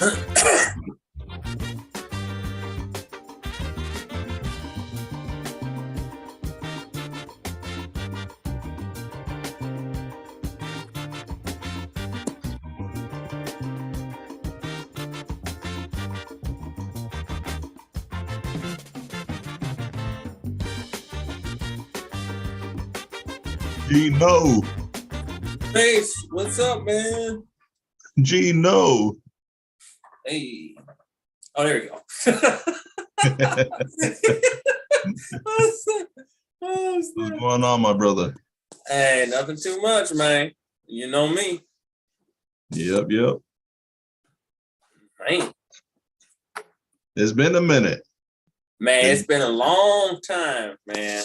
Gino, Face, what's up, man? Gino. Hey. Oh, there you go. What's going on, my brother? Hey, nothing too much, man. You know me. Yep. Man, It's been a minute. it's been a long time, man.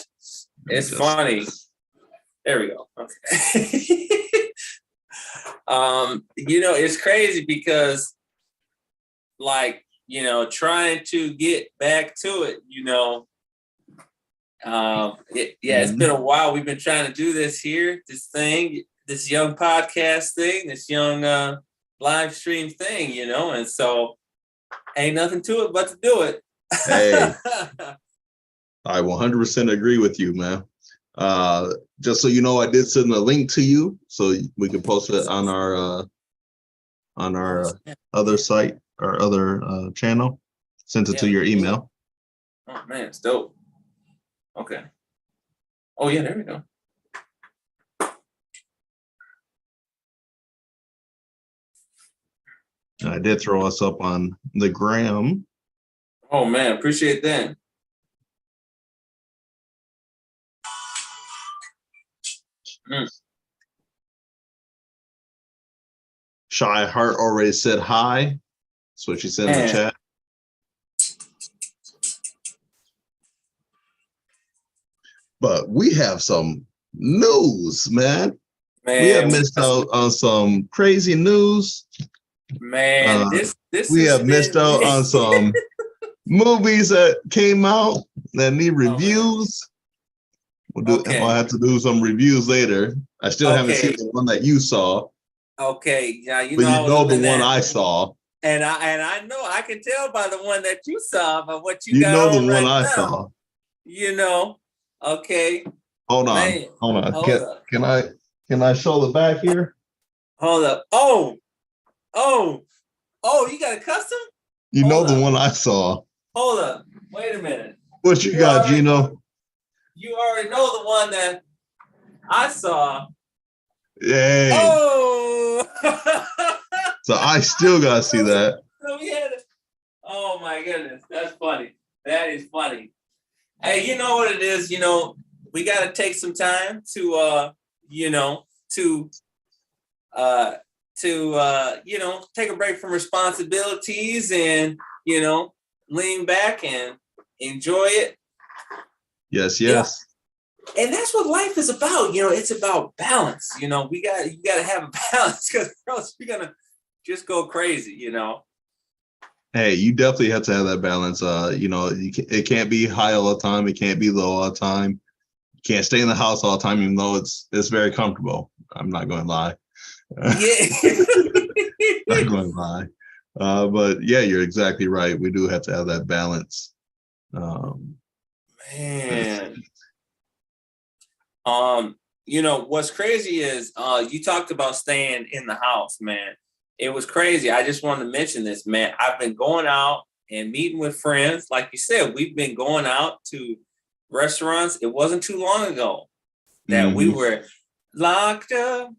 It's funny. There we go. Okay. It's crazy because, trying to get back to it, it's been a while. We've been trying to do this young podcast thing, this young live stream thing, and so ain't nothing to it but to do it. Hey, I 100% agree with you, man. Just so you know, I did send a link to you so we can post it on our other site, our other channel. Sent it to your email. Oh man, it's dope. Okay. Oh yeah, there we go. I did throw us up on the gram. Oh man, appreciate that. Shy Heart already said hi. That's what she said in the chat. But we have some news, man. We have missed out on some crazy news. Man, we have missed out on some movies that came out that need reviews. I'll have to do some reviews later. I still haven't seen the one that you saw. Okay, yeah, you know the one I saw. And I know I can tell by the one that you saw, by what you got on the one right I now. saw. Okay. Hold on. Can I show the back here? Hold up. Oh, you got a custom? The one I saw. Hold up. Wait a minute. What you got, Gino? You already know the one that I saw. Yay. Oh. So I still gotta see that. Oh my goodness, that's funny. That is funny. Hey, you know what it is? We got to take some time to take a break from responsibilities and lean back and enjoy it. Yes. And that's what life is about. It's about balance. You got to have a balance, because else you're gonna just go crazy. Hey, you definitely have to have that balance. It can't be high all the time. It can't be low all the time. You can't stay in the house all the time, even though it's very comfortable. I'm not going to lie. Yeah. Not going to lie. But yeah, you're exactly right. We do have to have that balance. Man. What's crazy is you talked about staying in the house, man. It was crazy. I just wanted to mention this, man. I've been going out and meeting with friends. Like you said, we've been going out to restaurants. It wasn't too long ago that we were locked up,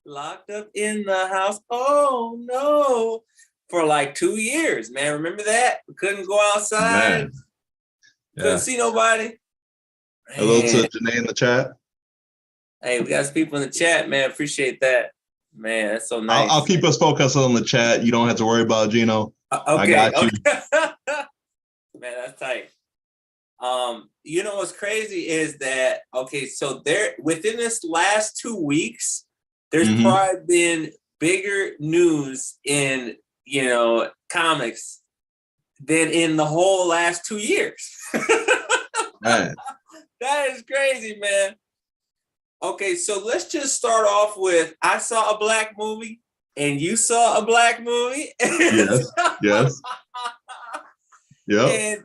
locked up in the house. Oh no. For like 2 years, man. Remember that? We couldn't go outside. Couldn't see nobody. Man. Hello to Janae in the chat. Hey, we got some people in the chat, man. Appreciate that. Man, that's so nice. I'll keep us focused on the chat. You don't have to worry about Gino. Okay. I got you. Man, that's tight. What's crazy is that, so there, within this last 2 weeks, there's probably been bigger news in, comics than in the whole last 2 years. Man. That is crazy, man. Okay, so let's just start off with, I saw a black movie. and you saw a black movie. Yes. Yes. Yep. And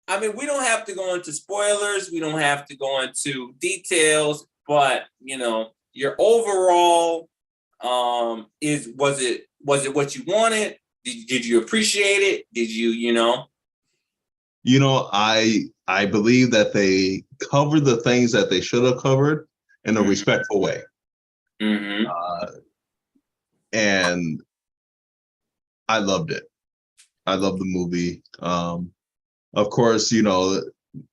I mean, we don't have to go into spoilers. We don't have to go into details, but you know, your overall was it what you wanted? Did you appreciate it? Did you, you know? You know, I believe that they covered the things that they should have covered in a respectful way. Mm-hmm. And I loved it. I love the movie. Of course, you know,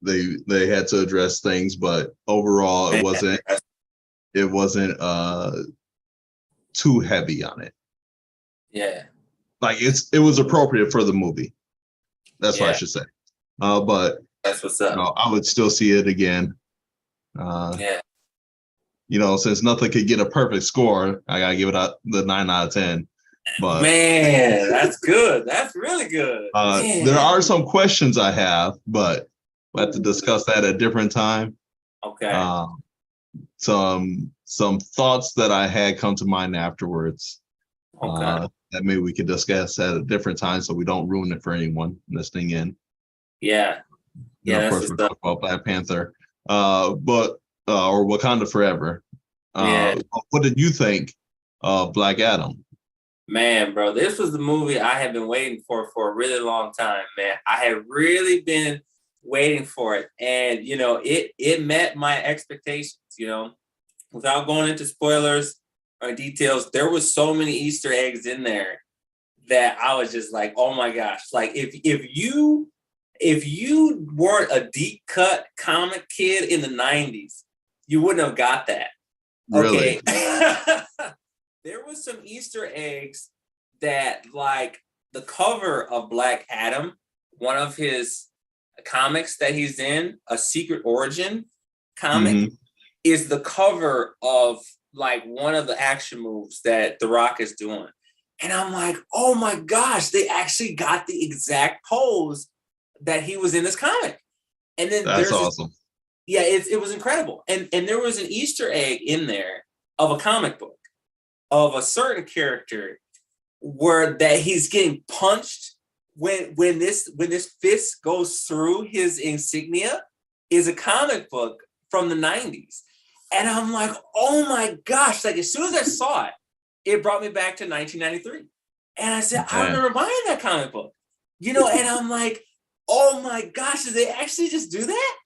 they had to address things, but overall it wasn't too heavy on it. Yeah. Like it was appropriate for the movie. That's what I should say. But that's what's up. You know, I would still see it again. Yeah. You know, since nothing could get a perfect score, I gotta give it the 9 out of 10. But man, that's good. That's really good. There are some questions I have, but we'll have to discuss that at a different time. Okay. Some thoughts that I had come to mind afterwards. Okay. That maybe we could discuss at a different time so we don't ruin it for anyone listening in. Yeah. Yeah. Of course, we're talking about Black Panther, or Wakanda Forever. What did you think of Black Adam? Man, bro, this was the movie I have been waiting for a really long time, man. I have really been waiting for it. And, you know, it met my expectations, you know, without going into spoilers or details. There was so many Easter eggs in there that I was just like, oh my gosh. Like if you weren't a deep cut comic kid in the 90s, you wouldn't have got that. Really? Okay. There was some Easter eggs that, like the cover of Black Adam, one of his comics that he's in, a Secret Origin comic, is the cover of like one of the action moves that The Rock is doing. And I'm like, oh my gosh, they actually got the exact pose that he was in this comic. And then that's awesome. It was incredible. And there was an Easter egg in there of a comic book of a certain character where that he's getting punched when this fist goes through his insignia is a comic book from the 90s. And I'm like, oh my gosh, like as soon as I saw it, it brought me back to 1993. And I said, I remember buying that comic book, you know, and I'm like, oh my gosh, did they actually just do that?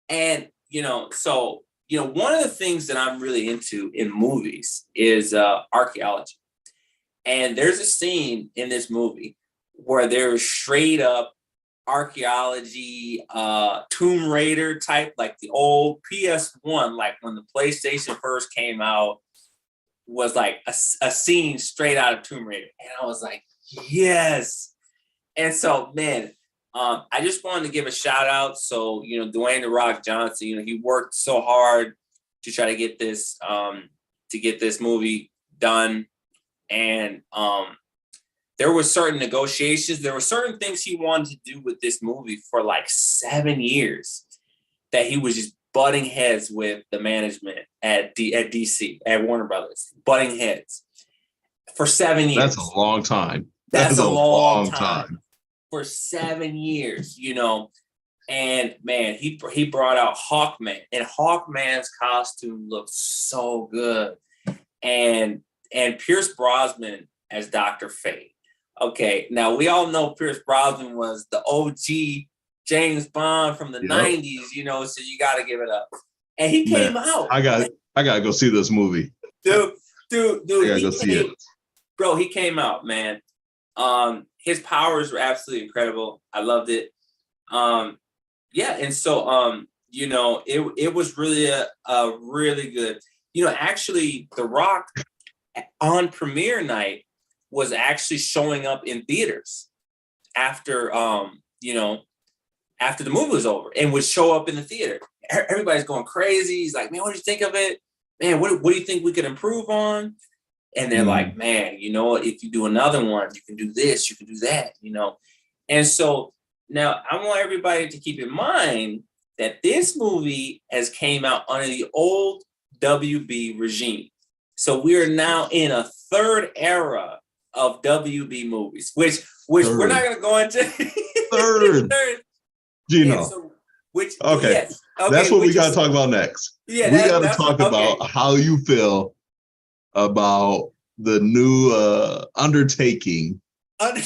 And, you know, so, you know, one of the things that I'm really into in movies is archaeology. And there's a scene in this movie where there's straight up archaeology, Tomb Raider type, like the old PS1, like when the PlayStation first came out, was like a scene straight out of Tomb Raider. And I was like, yes. And so, man, I just wanted to give a shout out. So, you know, Dwayne "The Rock" Johnson, you know, he worked so hard to try to get this movie done. And there were certain negotiations. There were certain things he wanted to do with this movie for like 7 years that he was just butting heads with the management at DC, at Warner Brothers, butting heads for 7 years. That's a long time. That's a long time. For 7 years, you know. And man, he brought out Hawkman, and Hawkman's costume looked so good. And Pierce Brosnan as Dr. Fate. Okay, now we all know Pierce Brosnan was the OG James Bond from the 90s, you know, so you got to give it up. And he came out. I got to go see this movie. Dude. I gotta go see it. Bro, he came out, man. His powers were absolutely incredible. I loved it. And so you know, it was really a really good. You know, actually, The Rock on premiere night was actually showing up in theaters after after the movie was over, and would show up in the theater. Everybody's going crazy. He's like, man, what do you think of it? Man, what do you think we could improve on? And they're like, man, you know, if you do another one, you can do this, you can do that, you know. And so now I want everybody to keep in mind that this movie has came out under the old WB regime. So we are now in a third era of WB movies, which we're not going to go into. Third. Gino. Yeah, so, okay. Yes. Okay. That's what we got to talk about next. Yeah, we got to talk about how you feel about the new undertaking of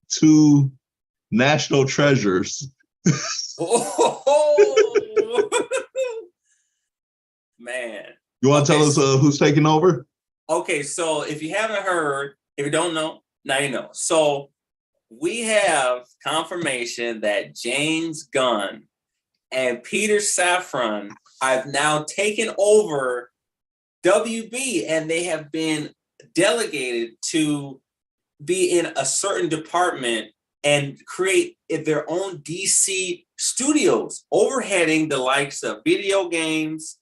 two national treasures. Man. You want to tell us who's taking over? Okay, so if you haven't heard, if you don't know, now you know. So we have confirmation that James Gunn and Peter Safran have now taken over WB, and they have been delegated to be in a certain department and create their own DC studios, overheading the likes of video games,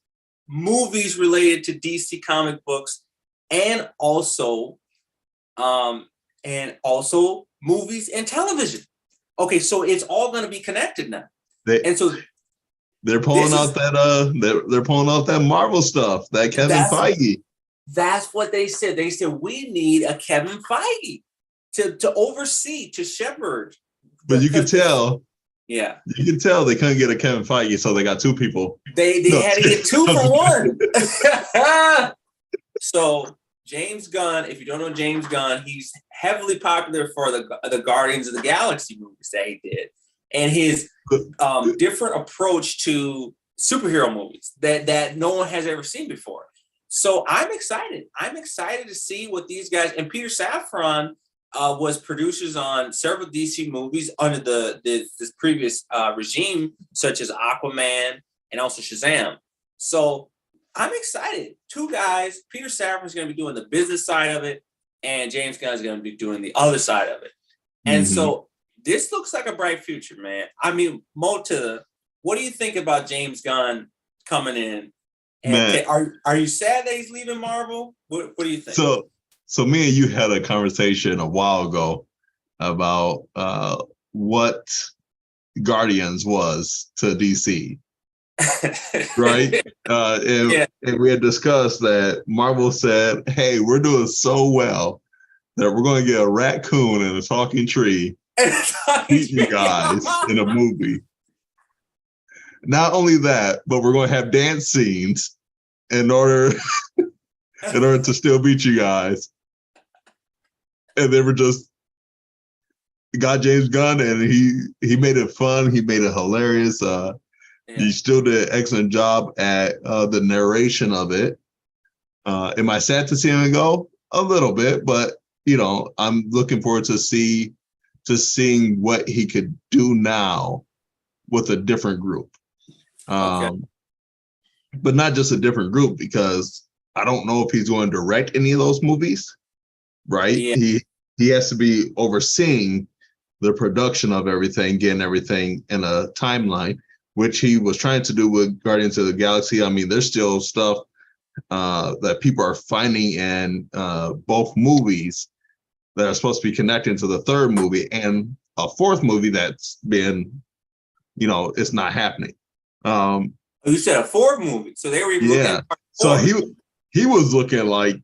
movies related to DC comic books, and also movies and television. Okay, so it's all going to be connected now. They're pulling out they're pulling out that Marvel stuff, that Kevin Feige. That's what they said. They said we need a Kevin Feige to oversee, to shepherd. But you could tell. Yeah. You can tell they couldn't get a Kevin Feige, so they got two people. They had to get 2 for 1. So James Gunn, if you don't know James Gunn, he's heavily popular for the Guardians of the Galaxy movies that he did, and his different approach to superhero movies that no one has ever seen before. So I'm excited. I'm excited to see what these guys, and Peter Safran was producers on several DC movies under this previous regime, such as Aquaman and also Shazam. So I'm excited. 2 guys, Peter Safran is going to be doing the business side of it, and James Gunn is going to be doing the other side of it. And so this looks like a bright future, man. I mean, Mota, what do you think about James Gunn coming in? And are you sad that he's leaving Marvel? What do you think? So me and you had a conversation a while ago about what Guardians was to DC. Right? And we had discussed that Marvel said, hey, we're doing so well that we're going to get a raccoon and a talking tree eat you guys in a movie. Not only that, but we're going to have dance scenes in order to still beat you guys. And they were just got James Gunn, and he made it fun. He made it hilarious. He still did an excellent job at the narration of it. Am I sad to see him go? A little bit, but I'm looking forward to seeing what he could do now with a different group. But not just a different group, because I don't know if he's going to direct any of those movies, right? Yeah. He has to be overseeing the production of everything, getting everything in a timeline, which he was trying to do with Guardians of the Galaxy. I mean, there's still stuff that people are finding in both movies that are supposed to be connecting to the third movie, and a fourth movie that's been, it's not happening. You said a fourth movie, so they were even looking at so he was looking like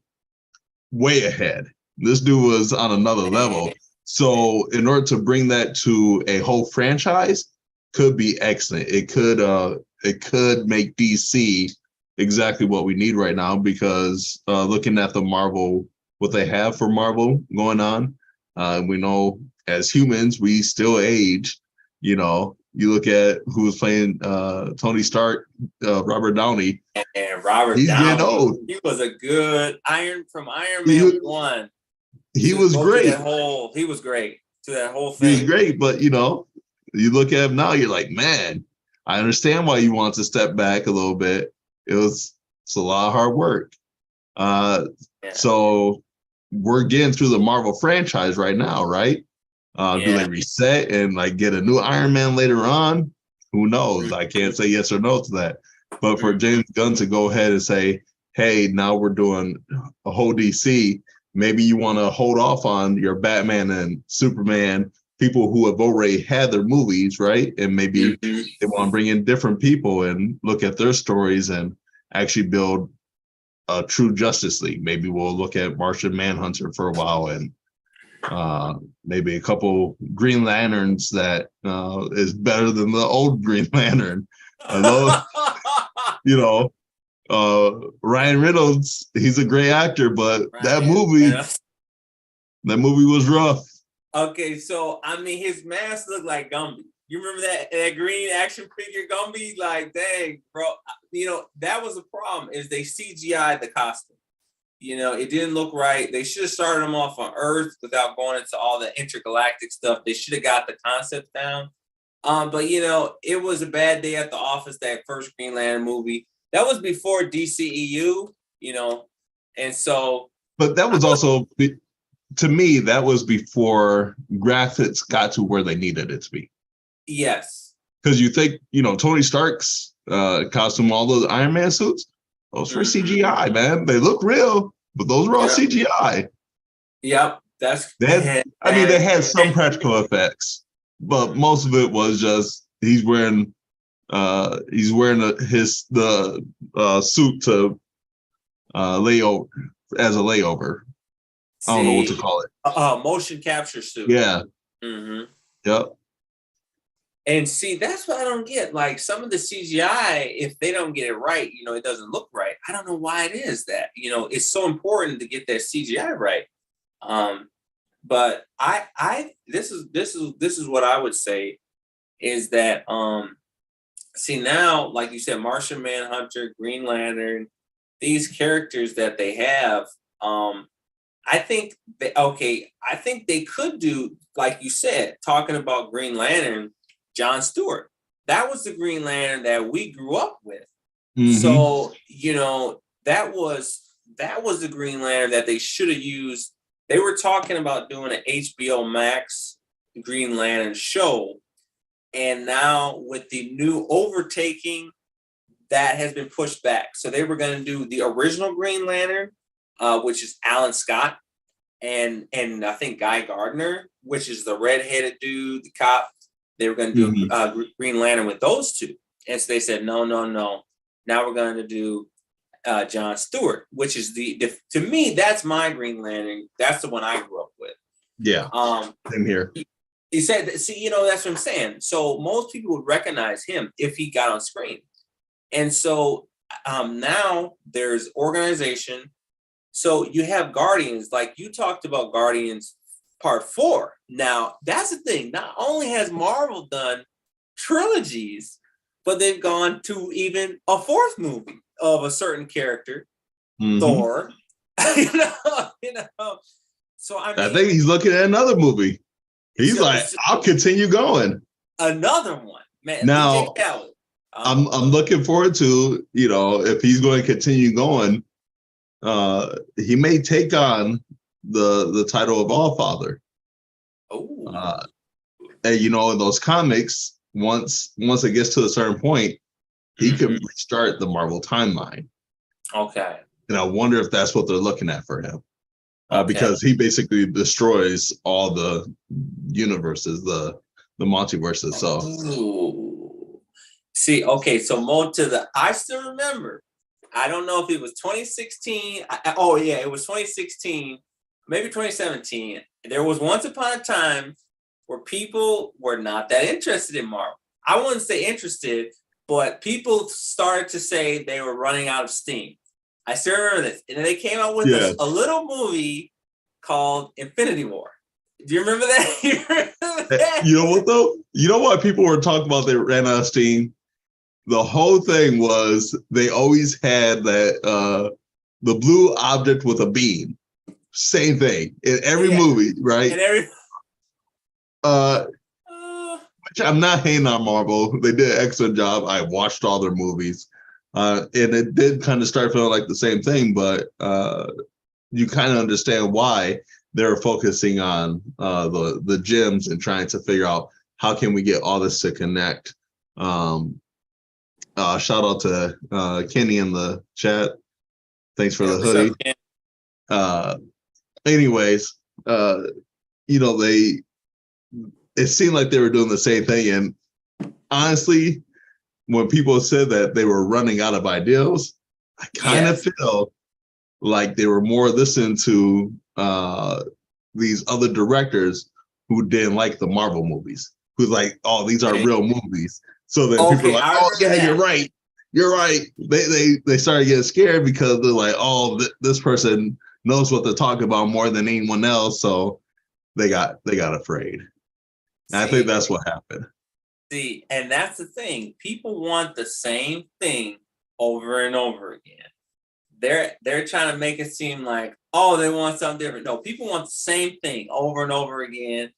way ahead. This dude was on another level. So in order to bring that to a whole franchise, could be excellent. It could make DC exactly what we need right now, because looking at the Marvel, what they have for Marvel going on, we know as humans we still age. You look at who's playing Tony Stark, Robert Downey. And Robert he's Downey, getting old. He was a good Iron Man 1. He was great. He was great to that whole thing. He was great, but you look at him now, you're like, man, I understand why you want to step back a little bit. It's a lot of hard work. So we're getting through the Marvel franchise right now, right? Do they reset and get a new Iron Man later on? Who knows? I can't say yes or no to that. But for James Gunn to go ahead and say, hey, now we're doing a whole DC, maybe you want to hold off on your Batman and Superman people who have already had their movies, right? And maybe Mm-hmm. they want to bring in different people and look at their stories and actually build a true Justice League. Maybe we'll look at Martian Manhunter for a while and maybe a couple Green Lanterns that is better than the old Green Lantern. I love, you know, Ryan Reynolds. He's a great actor, but that movie was rough. Okay, so I mean, his mask looked like Gumby. You remember that green action figure Gumby? Like, dang, bro. You know, that was the problem, is they CGI'd the costume. You know, it didn't look right. They should have started them off on Earth without going into all the intergalactic stuff. They should have got the concept down. But you know, it was a bad day at the office, that first Green Lantern movie. That was before DCEU, you know, and so. But that was also, to me, that was before graphics got to where they needed it to be. Yes. Because you think, you know, Tony Stark's costume, all those Iron Man suits, those were CGI, man. They look real, but those were all CGI. Yep. They had some practical effects, but most of it was just he's wearing the suit to layover as a layover. I don't know what to call it. Motion capture suit. Yeah. Mm-hmm. Yep. And see, that's what I don't get. Like, some of the CGI, if they don't get it right, you know, it doesn't look right. I don't know why it is that, you know, it's so important to get that CGI right. But this is what I would say is that, see, now, like you said, Martian Manhunter, Green Lantern, these characters that they have, I think they could do, like you said, talking about Green Lantern, John Stewart. That was the Green Lantern that we grew up with. Mm-hmm. So, you know, that was the Green Lantern that they should have used. They were talking about doing an HBO Max Green Lantern show. And now with the new overtaking, that has been pushed back. So they were going to do the original Green Lantern, which is Alan Scott, and I think Guy Gardner, which is the redheaded dude, the cop. They were going to do Green Lantern with those two. And so they said, no. Now we're going to do John Stewart, which is to me, that's my Green Lantern. That's the one I grew up with. Yeah. Same here. He said, see, you know, that's what I'm saying. So most people would recognize him if he got on screen. And so now there's organization. So you have Guardians, like you talked about Guardians Part 4. Now, that's the thing. Not only has Marvel done trilogies, but they've gone to even a fourth movie of a certain character, Thor. you know. So I think he's looking at another movie. He's like, I'll continue going. Another one, man. Now, I'm looking forward to, you know, if he's going to continue going, he may take on the title of Allfather. Oh. And you know, in those comics, once it gets to a certain point, he can restart the Marvel timeline. Okay. And I wonder if that's what they're looking at for him. Because he basically destroys all the universes, the multiverses. So see, okay, so I still remember. I don't know if it was 2016. It was 2016, maybe 2017. There was once upon a time where people were not that interested in Marvel. I wouldn't say interested, but people started to say they were running out of steam. I still remember this. And then they came out with a little movie called Infinity War. Do you remember that? You know what, though? You know why people were talking about they ran out of steam? The whole thing was they always had that the blue object with a beam. Same thing in every movie, right? In every which I'm not hating on Marvel. They did an excellent job. I watched all their movies. And it did kind of start feeling like the same thing, but you kind of understand why they're focusing on the gyms and trying to figure out how can we get all this to connect. Shout out to Kenny in the chat. Thanks for the hoodie. Anyways, you know, it seemed like they were doing the same thing. And honestly, when people said that they were running out of ideas, I kind of feel like they were more listening to these other directors who didn't like the Marvel movies, who's like, oh, these are real movies. So then people are like, oh yeah, you're right. You're right. They started getting scared because they're like, oh, this person knows what they're talking about more than anyone else. So they got afraid. And I think that's what happened. See, and that's the thing. People want the same thing over and over again. They're trying to make it seem like, oh, they want something different. No, people want the same thing over and over again.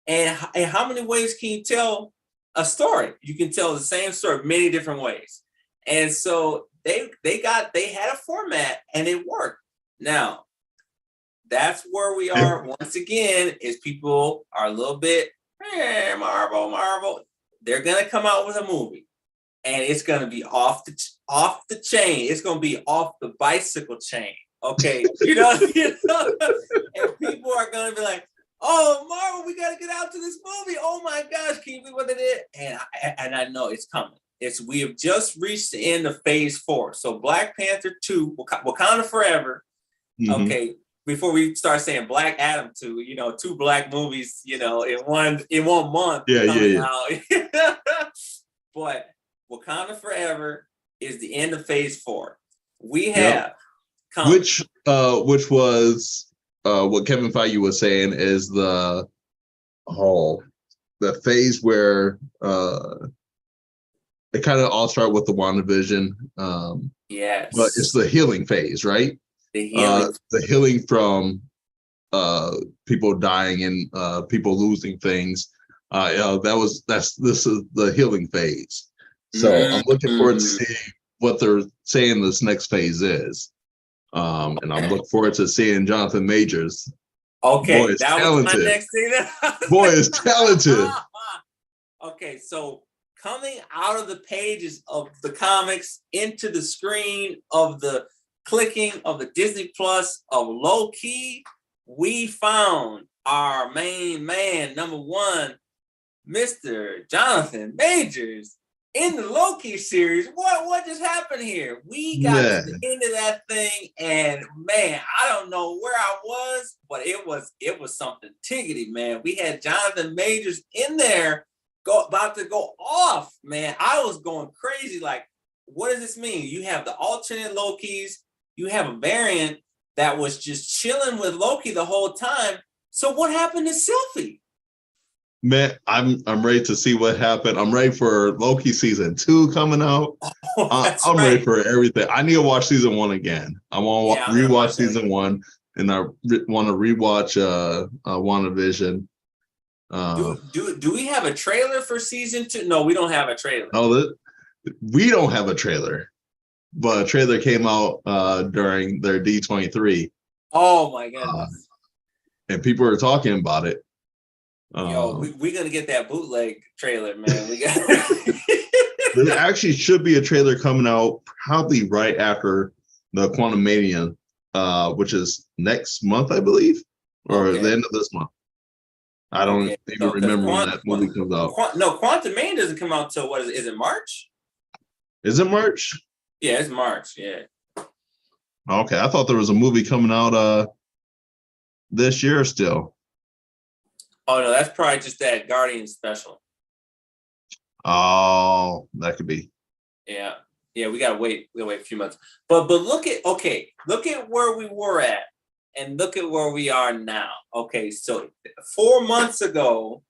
And how many ways can you tell a story? You can tell the same story many different ways. And so they had a format and it worked. Now, that's where we are once again, is people are a little bit, Marvel. They're gonna come out with a movie and it's gonna be off the chain. It's gonna be off the bicycle chain. Okay. You know, and people are gonna be like, oh, Marvel, we gotta get out to this movie. Oh my gosh, can you believe what they did? And I know it's coming. We have just reached the end of phase 4. So Black Panther 2, Wakanda Forever. Mm-hmm. Okay, before we start saying Black Adam 2, 2 black movies, in one month. Yeah. But Wakanda Forever is the end of phase 4. We have which was what Kevin Feige was saying is the phase where it kind of all started with the WandaVision. Yes. But it's the healing phase, right? The healing from people dying and people losing things. This is the healing phase. So I'm looking forward to seeing what they're saying this next phase is. And I'm looking forward to seeing Jonathan Majors. Okay, boy is that talented. was my next thing. Boy is talented. Okay, so coming out of the pages of the comics into the screen of the clicking of the Disney Plus of Loki, we found our main man, number 1, Mr. Jonathan Majors, in the Loki series. What just happened here? We got to the end of that thing, and man, I don't know where I was, but it was something tiggity, man. We had Jonathan Majors in there about to go off, man. I was going crazy. Like, what does this mean? You have the alternate Lokis. You have a variant that was just chilling with Loki the whole time. So what happened to Sylvie? Man, I'm ready to see what happened. I'm ready for Loki season 2 coming out. I'm ready for everything. I need to watch season 1 again. I want to rewatch season 1, and I want to rewatch WandaVision. Do we have a trailer for season 2? No, we don't have a trailer. No, we don't have a trailer, but a trailer came out during their D23. Oh my goodness! And people are talking about it. We're gonna get that bootleg trailer, man. We got. There actually should be a trailer coming out probably right after the Quantumania, which is next month, I believe, or the end of this month. I don't even remember when that movie comes out. Quantumania doesn't come out till what is it? Is it March? Is it March? Yeah, it's March. Yeah. Okay, I thought there was a movie coming out this year still. Oh no, that's probably just that Guardian special. Oh, that could be. Yeah, we gotta wait. We gotta wait a few months. But look at where we were at, and look at where we are now. Okay, so 4 months ago,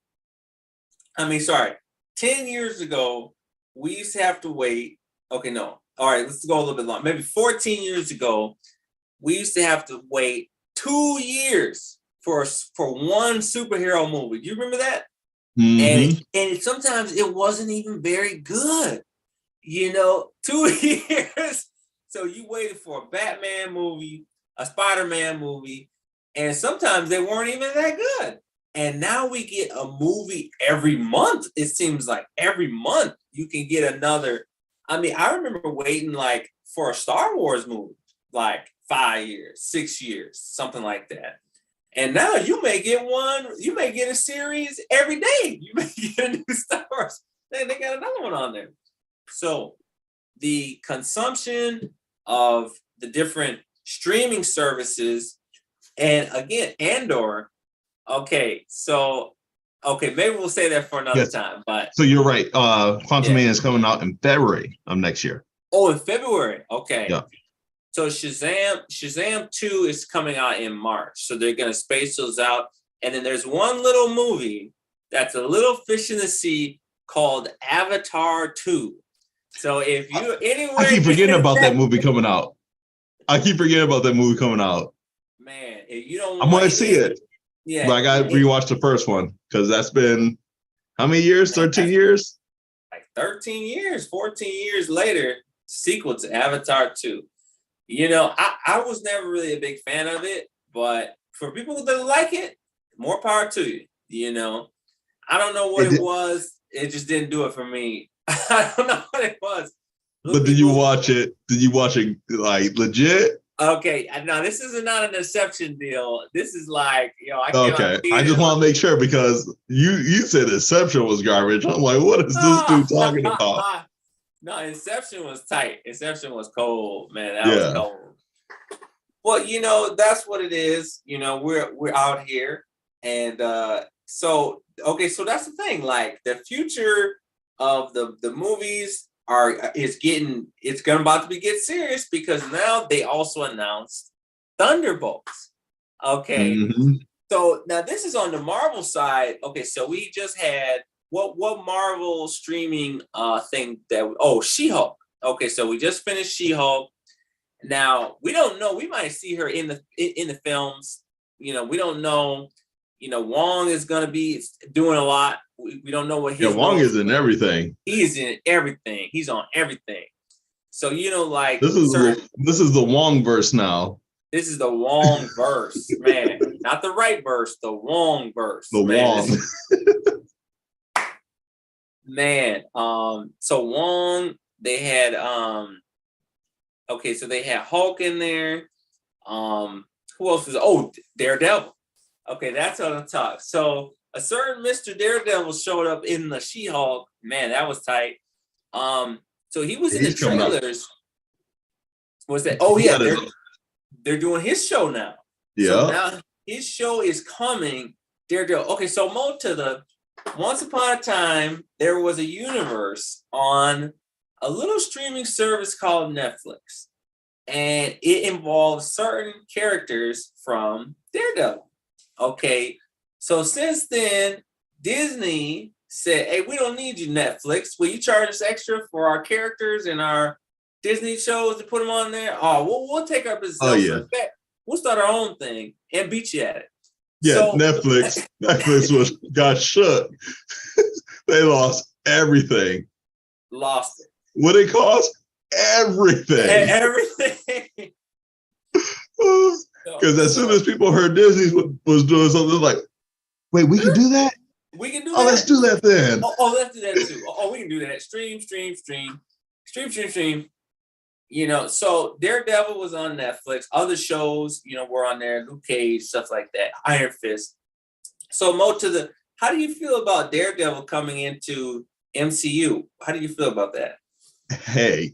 10 years ago, we used to have to wait. Okay, no. All right, let's go a little bit long. Maybe 14 years ago, we used to have to wait 2 years for one superhero movie. Do you remember that? Mm-hmm. And sometimes it wasn't even very good. 2 years. So you waited for a Batman movie, a Spider-Man movie, and sometimes they weren't even that good. And now we get a movie every month. It seems like every month you can get another. I remember waiting for a Star Wars movie, 5 years, 6 years, something like that. And now you may get one, you may get a series every day. You may get a new Star Wars. They got another one on there. So the consumption of the different streaming services, and again, Andor. Okay, maybe we'll say that for another time. But so you're right. Quantumania is coming out in February of next year. Oh, in February. Okay. Yeah. So Shazam 2 is coming out in March. So they're gonna space those out. And then there's one little movie that's a little fish in the sea called Avatar 2. So if you anywhere, I keep forgetting about that movie coming out. Man, if you don't, I'm gonna see it. Yeah, but I gotta rewatch the first one because that's been how many years? 13 years? Like 13 years, 14 years later, sequel to Avatar 2. You know, I was never really a big fan of it, but for people that like it, more power to you. You know, I don't know what it was. It just didn't do it for me. I don't know what it was. But did you watch it? Did you watch it like legit? Okay, no, this is not an Inception deal. This is like, I just want to make sure because you said Inception was garbage. I'm like, what is this dude talking about? No, Inception was tight. Inception was cold, man. That was cold. Well, that's what it is. We're out here, and so that's the thing. Like the future of the movies it's about to get serious because now they also announced Thunderbolts. Okay, so now this is on the Marvel side. Okay, so we just had. What Marvel streaming thing She-Hulk. Okay, so we just finished She-Hulk. Now we don't know. We might see her in the films. We don't know. Wong is gonna be doing a lot. We don't know what his Wong is in everything. He is in everything. He's on everything. So like this is the Wong verse now. This is the Wong verse, man. Not the right verse, the Wong verse. The man. Wong. Man, so Wong, they had so they had Hulk in there. Who else was Daredevil. Okay, that's on the top. So a certain Mr. Daredevil showed up in the She-Hulk. Man, that was tight. So he was in the trailers. Was that? Oh yeah, they're doing his show now. Yeah. So now his show is coming. Daredevil. Okay, so once upon a time, there was a universe on a little streaming service called Netflix, and it involves certain characters from Daredevil. Okay, so since then, Disney said, "Hey, we don't need you, Netflix. Will you charge us extra for our characters and our Disney shows to put them on there? Oh, we'll take our business. We'll start our own thing and beat you at it." Yeah, so, Netflix got shut. They lost everything. Lost it. What it cost? Everything. Everything. Because as soon as people heard Disney was doing something, like, wait, we can do that? We can do that? Oh, let's do that then. Let's do that too. We can do that. Stream. So Daredevil was on Netflix. Other shows, were on there. Luke Cage, stuff like that. Iron Fist. So how do you feel about Daredevil coming into MCU? How do you feel about that? Hey,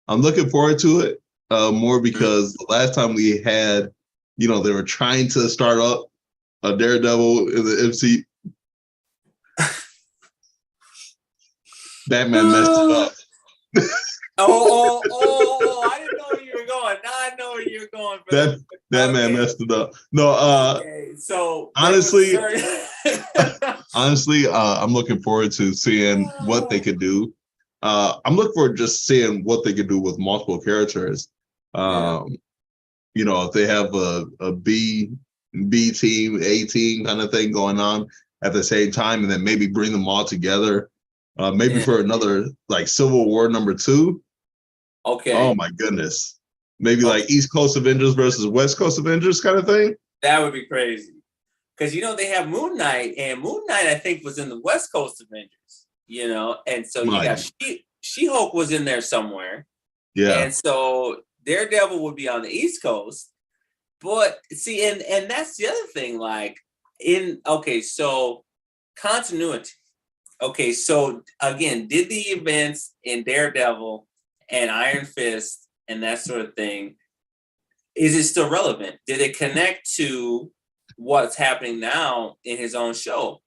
I'm looking forward to it more because the last time we had, they were trying to start up a Daredevil in the MCU. Batman messed it up. I didn't know where you were going. Now I know where you're going. That man messed it up. No, so honestly, I'm looking forward to seeing what they could do. I'm looking forward to just seeing what they could do with multiple characters. If they have a B team, A team kind of thing going on at the same time, and then maybe bring them all together. Maybe for another like Civil War #2. Okay. Oh my goodness. Maybe like East Coast Avengers versus West Coast Avengers kind of thing. That would be crazy. Because they have Moon Knight, and Moon Knight I think was in the West Coast Avengers. And so you got She-Hulk was in there somewhere. Yeah. And so Daredevil would be on the East Coast. But see, and that's the other thing. Like so continuity. Okay, so again, did the events in Daredevil and Iron Fist and that sort of thing, is it still relevant? Did it connect to what's happening now in his own show?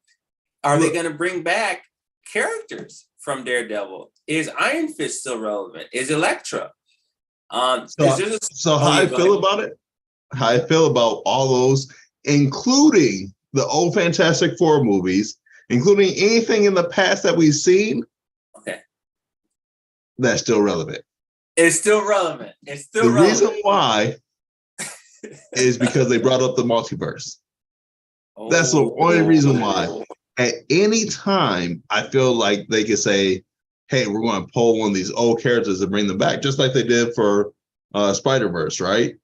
Are they going to bring back characters from Daredevil? Is Iron Fist still relevant? Is Elektra? So how I feel about it, how I feel about all those, including the old Fantastic Four movies, including anything in the past that we've seen, okay, that's still relevant. It's still relevant. It's still the relevant. reason why is because they brought up the multiverse. That's the only reason why. At any time, I feel like they could say, hey, we're going to pull one of these old characters and bring them back, just like they did for Spider-Verse, right?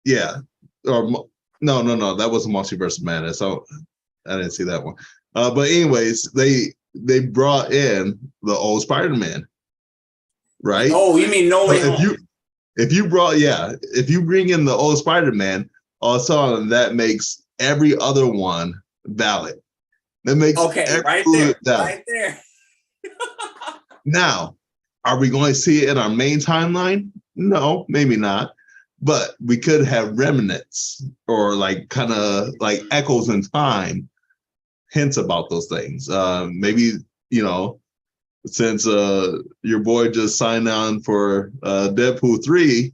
Yeah. Or no, that was a Multiverse of Madness. So I didn't see that one. But anyways, they brought in the old Spider-Man, right? Oh, you mean No Way Home? If you bring in the old Spider-Man, all of a sudden that makes every other one valid. That makes right there. Now, are we going to see it in our main timeline? No, maybe not. But we could have remnants or like kind of like echoes in time, hints about those things. Maybe, since your boy just signed on for Deadpool 3,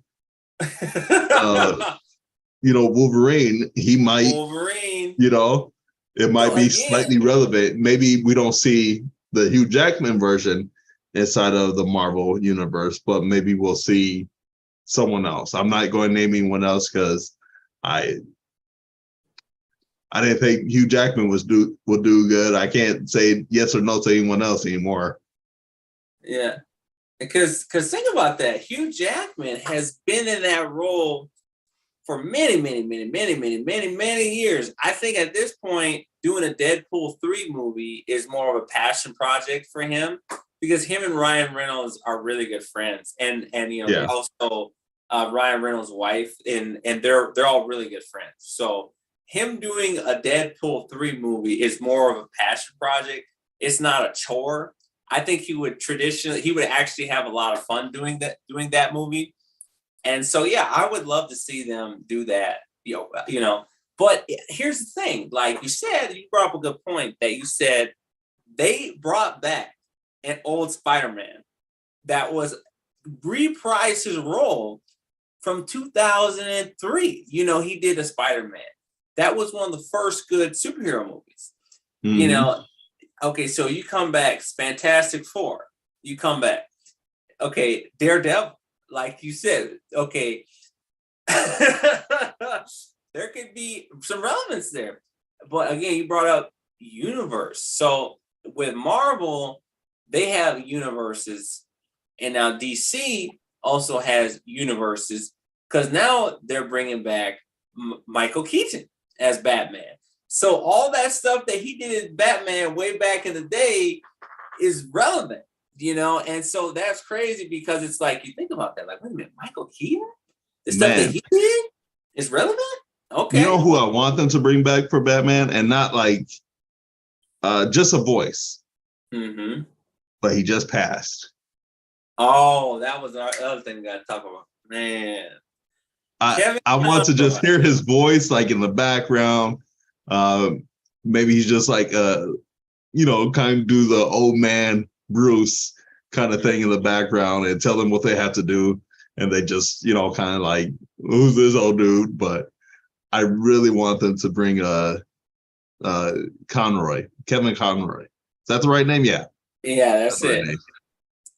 Wolverine, he might, it might be slightly relevant. Maybe we don't see the Hugh Jackman version inside of the Marvel universe, but maybe we'll see someone else. I'm not going to name anyone else because I didn't think Hugh Jackman will do good. I can't say yes or no to anyone else anymore. Yeah, because think about that. Hugh Jackman has been in that role for many years. I think at this point, doing a Deadpool 3 movie is more of a passion project for him because him and Ryan Reynolds are really good friends, and also Ryan Reynolds' wife, and they're all really good friends. So him doing a Deadpool 3 movie is more of a passion project. It's not a chore. I think he would actually have a lot of fun doing that movie. And so, yeah, I would love to see them do that, but here's the thing, like you said, you brought up a good point that you said they brought back an old Spider-Man that was reprised his role from 2003. He did a Spider-Man. That was one of the first good superhero movies, Okay, so you come back, Fantastic Four, you come back. Okay, Daredevil, like you said, okay. There could be some relevance there. But again, you brought up universe. So with Marvel, they have universes. And now DC also has universes because now they're bringing back Michael Keaton as Batman. So all that stuff that he did as Batman way back in the day is relevant, and so that's crazy because it's like you think about that, like, wait a minute, Michael Keaton, the stuff that he did is relevant. Okay, you know who I want them to bring back for Batman, and not like just a voice, but he just passed. Oh, that was our other thing we got to talk about, man. I want to just hear his voice like in the background. Maybe he's just like kind of do the old man Bruce kind of thing in the background and tell them what they have to do, and they just kind of like, who's this old dude? But I really want them to bring Kevin Conroy. Is that the right name? Yeah, that's it. Right.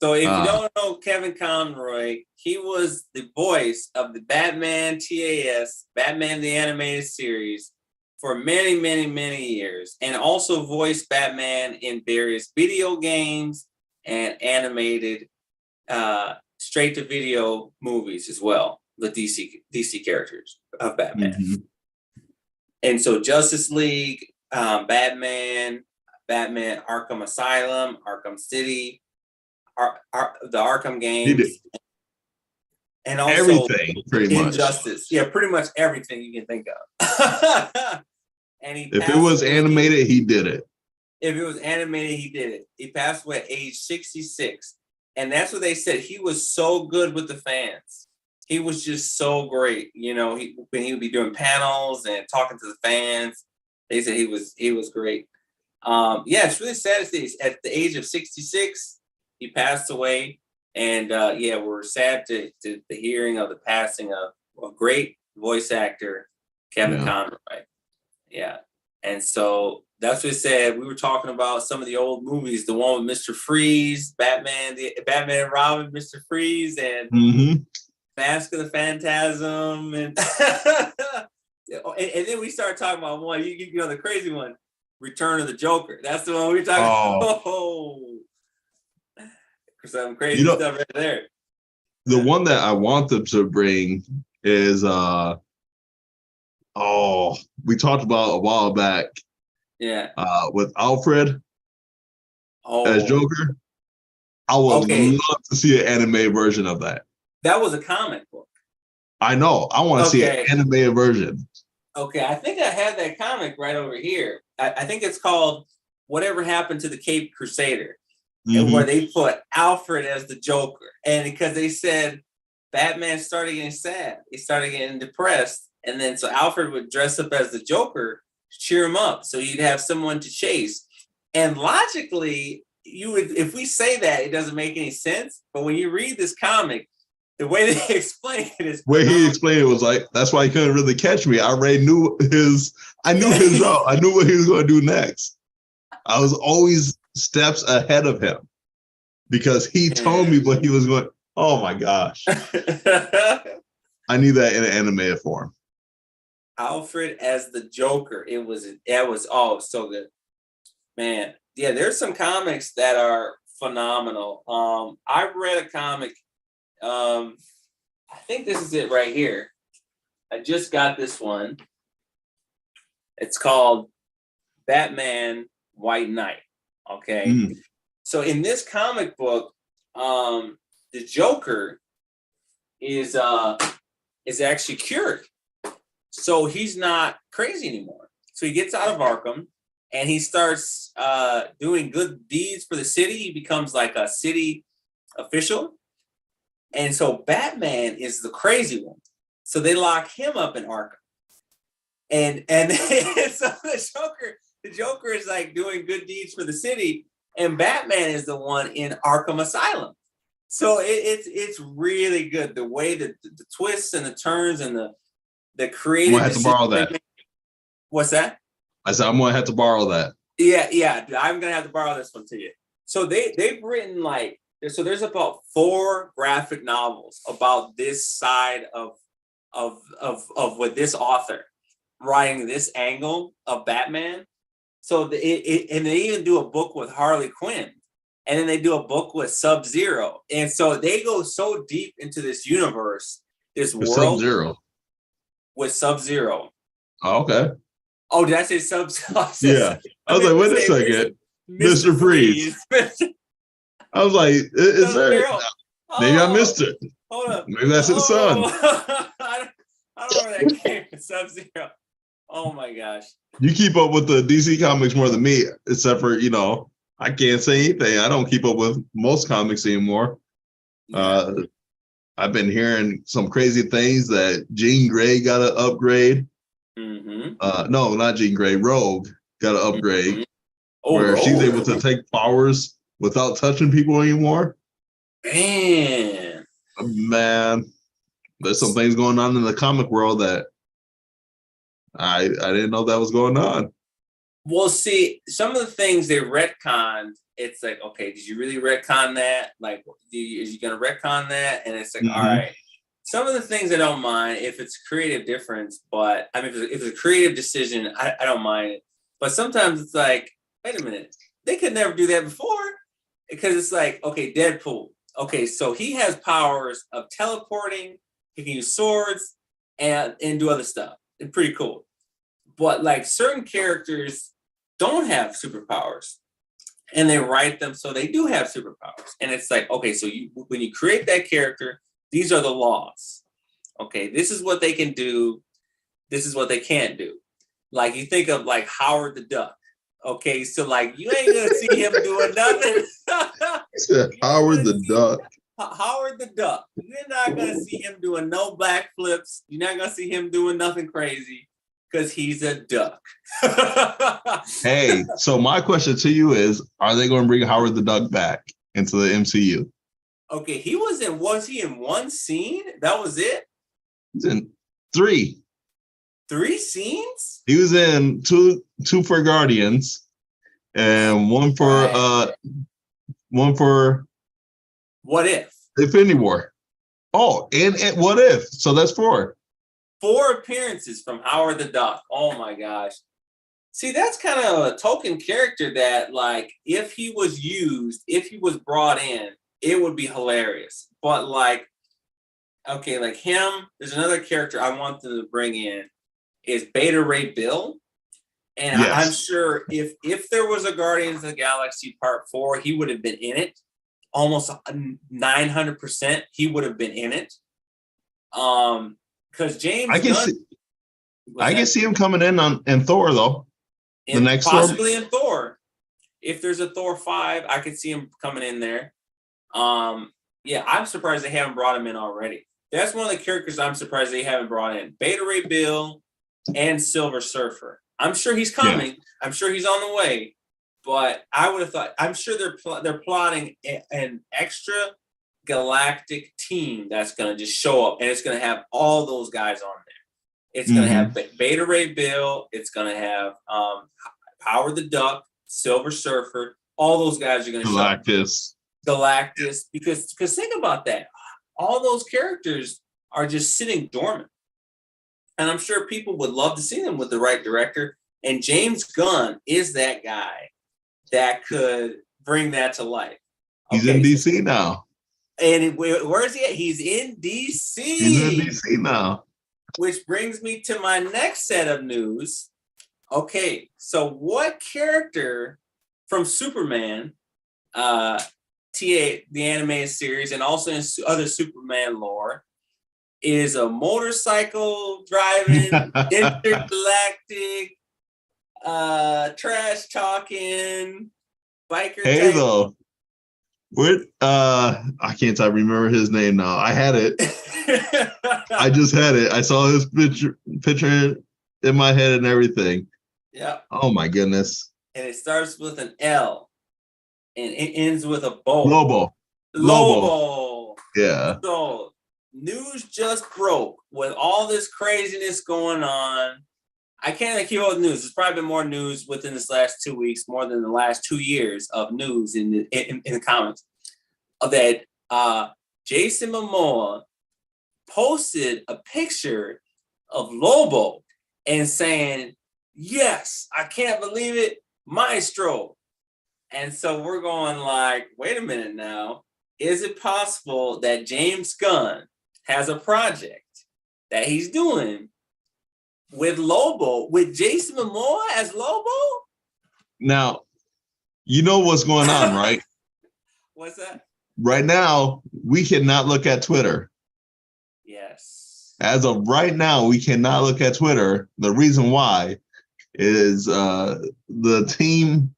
So if you don't know Kevin Conroy, he was the voice of the Batman TAS, Batman the Animated Series, for many years, and also voiced Batman in various video games and animated straight-to-video movies as well, the DC characters of Batman. And so Justice League, Batman, Arkham Asylum, Arkham City, the Arkham games. and also everything, pretty much. Injustice. Yeah, pretty much everything you can think of. And if it was animated, he did it. If it was animated, he did it. He passed away at age 66. And that's what they said. He was so good with the fans. He was just so great. You know, when he would be doing panels and talking to the fans, they said he was great. Yeah, it's really sad to see. At the age of 66, he passed away. And yeah, we're sad to the hearing of the passing of a great voice actor, Kevin Conroy. Yeah. And so that's what it said. We were talking about some of the old movies, the one with Mr. Freeze, Batman and Robin, Mr. Freeze, and Mask of the Phantasm, and and then we started talking about one. You know the crazy one, Return of the Joker. That's the one we were talking about. Oh, some crazy stuff right there. The one that I want them to bring is we talked about a while back. Yeah. With Alfred as Joker. I would love to see an anime version of that. That was a comic book. I know. I want to see an animated version. Okay, I think I have that comic right over here. I think it's called Whatever Happened to the Caped Crusader, and where they put Alfred as the Joker. And because they said Batman started getting sad, he started getting depressed, and then so Alfred would dress up as the Joker to cheer him up, so you'd have someone to chase. And logically, you would, if we say that, it doesn't make any sense. But when you read this comic, the way they explain it is way he explained it was like, that's why he couldn't really catch me. I already knew I knew his route. I knew what he was going to do next. I was always steps ahead of him because he told me what he was going. Oh my gosh. I need that in an animated form. Alfred as the Joker. It was so good. Man. Yeah, there's some comics that are phenomenal. I read a comic. I think this is it right here. I just got this one. It's called Batman White Knight. Okay. So in this comic book, the Joker is actually cured. So he's not crazy anymore. So he gets out of Arkham and he starts doing good deeds for the city. He becomes like a city official. And so Batman is the crazy one. So they lock him up in Arkham. And so the Joker is like doing good deeds for the city, and Batman is the one in Arkham Asylum. So it's really good. The way that the twists and the turns and the creative. I'm gonna have to borrow that. What's that? I said I'm gonna have to borrow that. Yeah. I'm gonna have to borrow this one to you. So they've written there's about 4 graphic novels about this side of what this author writing this angle of Batman. So and they even do a book with Harley Quinn, and then they do a book with Sub-Zero, and so they go so deep into this universe, this world. Sub-Zero. With Sub-Zero. Oh, okay. Oh, did I say Sub-Zero? Yeah. I was like, wait a second, Mr. Freeze. I was like, is there? Maybe I missed it. Hold up. Maybe that's his son. I don't know where that came from. Sub-Zero. Oh my gosh. You keep up with the DC comics more than me, except for, I can't say anything. I don't keep up with most comics anymore. Yeah. I've been hearing some crazy things that Jean Grey got an upgrade. No, not Jean Grey. Rogue got an upgrade where she's able to take powers without touching people anymore. Man, there's some things going on in the comic world that I didn't know that was going on. Well, see, some of the things they retconned, it's like, okay, did you really retcon that? Like, is you going to retcon that? And it's like, all right. Some of the things I don't mind if it's creative difference, but I mean, if it's a creative decision, I don't mind it. But sometimes it's like, wait a minute, they could never do that before. Because it's like, okay, Deadpool. Okay, so he has powers of teleporting, he can use swords and do other stuff. It's pretty cool. But like certain characters don't have superpowers, and they write them so they do have superpowers. And it's like, okay, so when you create that character, These are the laws. Okay, this is what they can do. This is what they can't do. Like you think of like Howard the Duck. Okay, so like you ain't gonna see him doing nothing. Howard the Duck. Howard the Duck. You're not gonna see him doing no backflips. You're not gonna see him doing nothing crazy because he's a duck. Hey, so my question to you is: are they going to bring Howard the Duck back into the MCU? Okay, was he in one scene? That was it? He's in 3. 3 scenes? He was in two for Guardians and one for What If? Infinity War. Oh, and What If? So that's 4. 4 appearances from Howard the Duck. Oh my gosh. See, that's kind of a token character that, like, if he was used, if he was brought in, it would be hilarious. But like, okay, like him, there's another character I want them to bring in is Beta Ray Bill. And yes. I'm sure if there was a Guardians of the Galaxy Part 4, he would have been in it. Almost 900%, he would have been in it. Because James I can see him coming in Thor though. The next possibly Thor? In Thor. If there's a Thor 5, I could see him coming in there. Yeah, I'm surprised they haven't brought him in already. That's one of the characters I'm surprised they haven't brought in. Beta Ray Bill and Silver Surfer. I'm sure he's coming. Yeah. I'm sure he's on the way. But I would have thought, I'm sure they're plotting an extra galactic team that's going to just show up, and it's going to have all those guys on there. It's going to have Beta Ray Bill. It's going to have Howard the Duck, Silver Surfer. All those guys are going to show up. Galactus. Because think about that. All those characters are just sitting dormant. And I'm sure people would love to see them with the right director. And James Gunn is that guy that could bring that to life. He's in DC now. And where is he at? He's in DC. He's in DC now. Which brings me to my next set of news. Okay, so what character from Superman, the animated series, and also in other Superman lore, is a motorcycle driving, intergalactic, trash talking, biker. Hey type. Though, I can't remember his name now. I had it. I just had it. I saw his picture in my head and everything. Yeah. Oh my goodness. And it starts with an L, and it ends with a bow. Lobo. Yeah. So news just broke with all this craziness going on. I can't keep up with news. There's probably been more news within this last 2 weeks, more than the last 2 years of news in the comments, that Jason Momoa posted a picture of Lobo and saying, "Yes, I can't believe it, Maestro." And so we're going like, wait a minute now. Is it possible that James Gunn has a project that he's doing with Lobo, with Jason Momoa as Lobo? Now, you know what's going on, right? What's that? Right now, we cannot look at Twitter. Yes. As of right now, we cannot look at Twitter. The reason why is the team,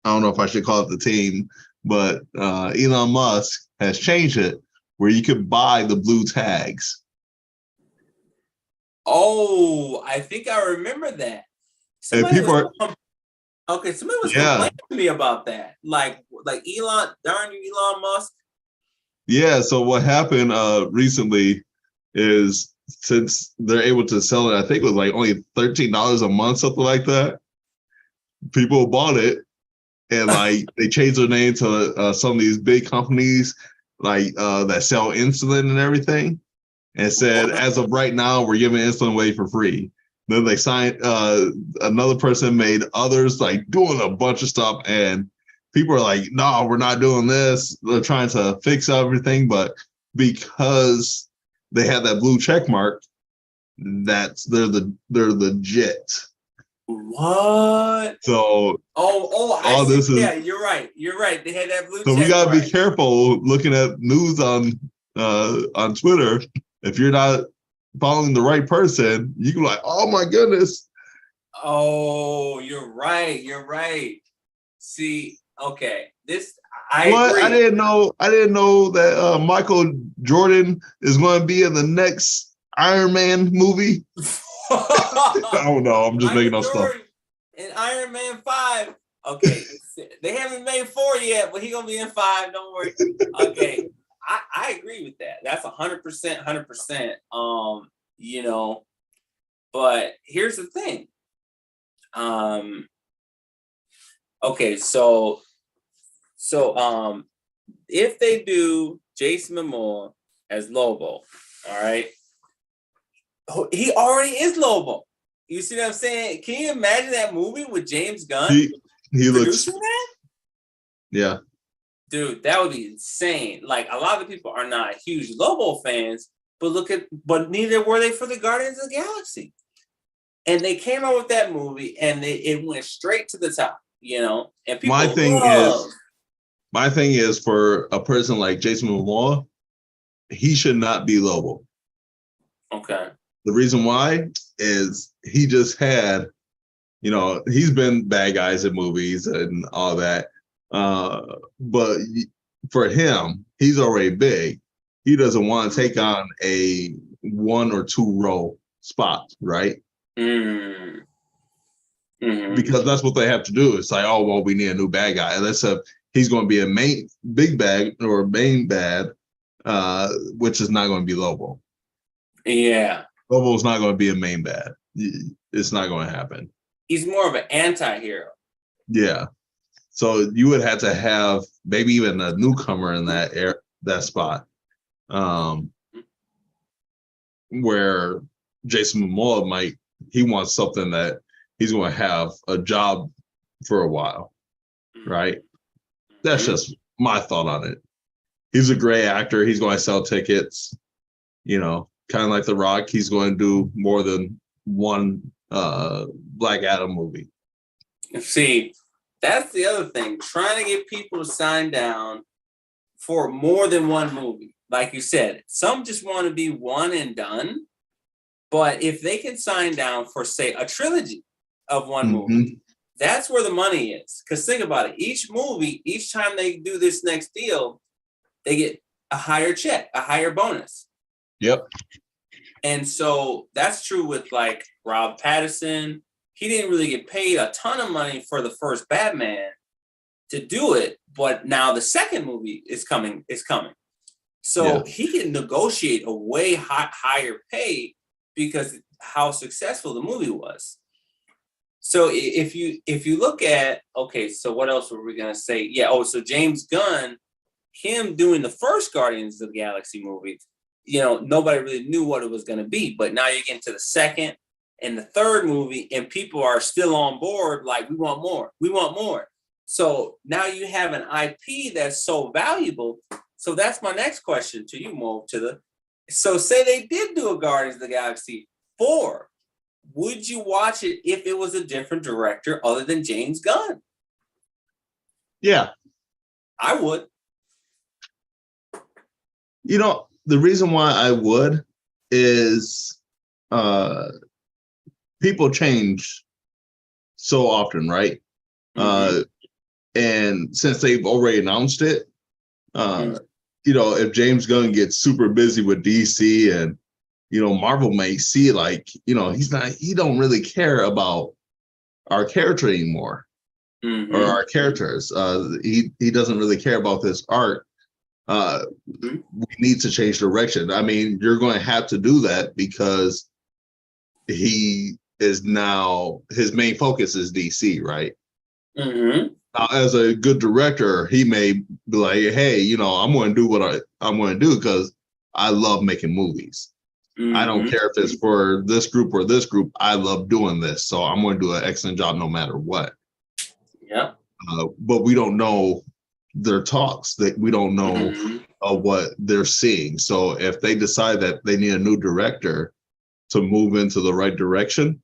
I don't know if I should call it the team, but Elon Musk has changed it where you could buy the blue tags. Oh, I think I remember that. Somebody was complaining to me about that. Like Elon Musk. Yeah, so what happened recently is, since they're able to sell it, I think it was like only $13 a month, something like that. People bought it, and like they changed their name to some of these big companies like that sell insulin and everything, and said, as of right now, we're giving insulin away for free. Then they signed, another person made others like doing a bunch of stuff, and people are like, no, we're not doing this. They're trying to fix everything, but because they have that blue check mark, they're legit. What? So all this is, yeah, you're right. They had that blue check mark. So we gotta be careful looking at news on on Twitter, if you're not following the right person, you can be like, oh my goodness. Oh, you're right. You're right. See, okay, I agree. I didn't know that Michael Jordan is going to be in the next Iron Man movie. I don't know. I'm just making up stuff. In Iron Man 5. Okay, they haven't made 4 yet, but he's gonna be in 5. Don't worry. Okay, I agree with that. That's 100%. You know, but here's the thing. Okay, so if they do Jason Momoa as Lobo, all right, he already is Lobo. You see what I'm saying? Can you imagine that movie with James Gunn? He looks that? Yeah. Dude, that would be insane. Like, a lot of people are not huge Lobo fans, but neither were they for the Guardians of the Galaxy. And they came out with that movie and it went straight to the top, you know. And people my thing is for a person like Jason Momoa, he should not be Lobo. Okay. The reason why is he just had, you know, he's been bad guys in movies and all that. But for him, he's already big. He doesn't want to take on a 1 or 2 role spot, right? Mm-hmm. Because that's what they have to do. It's like, oh, well, we need a new bad guy. Unless he's going to be a big bad or main bad, which is not going to be Lobo. Yeah. Lobo's not going to be a main bad. It's not going to happen. He's more of an anti-hero. Yeah. So you would have to have maybe even a newcomer in that spot, where Jason Momoa he wants something that he's going to have a job for a while, right? That's just my thought on it. He's a great actor. He's going to sell tickets, you know, kind of like The Rock. He's going to do more than one Black Adam movie. See, that's the other thing. Trying to get people to sign down for more than one movie. Like you said, some just want to be one and done. But if they can sign down for, say, a trilogy of one movie, that's where the money is. Because think about it. Each movie, each time they do this next deal, they get a higher check, a higher bonus. Yep. And so that's true with like Rob Pattinson. He didn't really get paid a ton of money for the first Batman to do it, but now the second movie is coming. So he can negotiate a way higher pay because how successful the movie was. So if you look at, okay, so what else were we gonna say? Yeah, so James Gunn, him doing the first Guardians of the Galaxy movie, you know, nobody really knew what it was gonna be, but now you're getting to the second and the third movie, and people are still on board, like, we want more. So now you have an IP that's so valuable. So that's my next question to you, Mo. So say they did do a Guardians of the Galaxy 4. Would you watch it if it was a different director other than James Gunn? Yeah. I would. You know, the reason why I would is people change so often, right? And since they've already announced it, you know, if James Gunn gets super busy with DC and, you know, Marvel may see like, you know, he don't really care about our character anymore or our characters. He doesn't really care about this art. We need to change direction. I mean, you're going to have to do that because he is now, his main focus is DC, right? Now, as a good director, he may be like, hey, you know, I'm going to do what I'm going to do because I love making movies. I don't care if it's for this group or this group. I love doing this. So I'm going to do an excellent job no matter what. Yeah. But we don't know their talks. That we don't know what they're seeing. So if they decide that they need a new director to move into the right direction,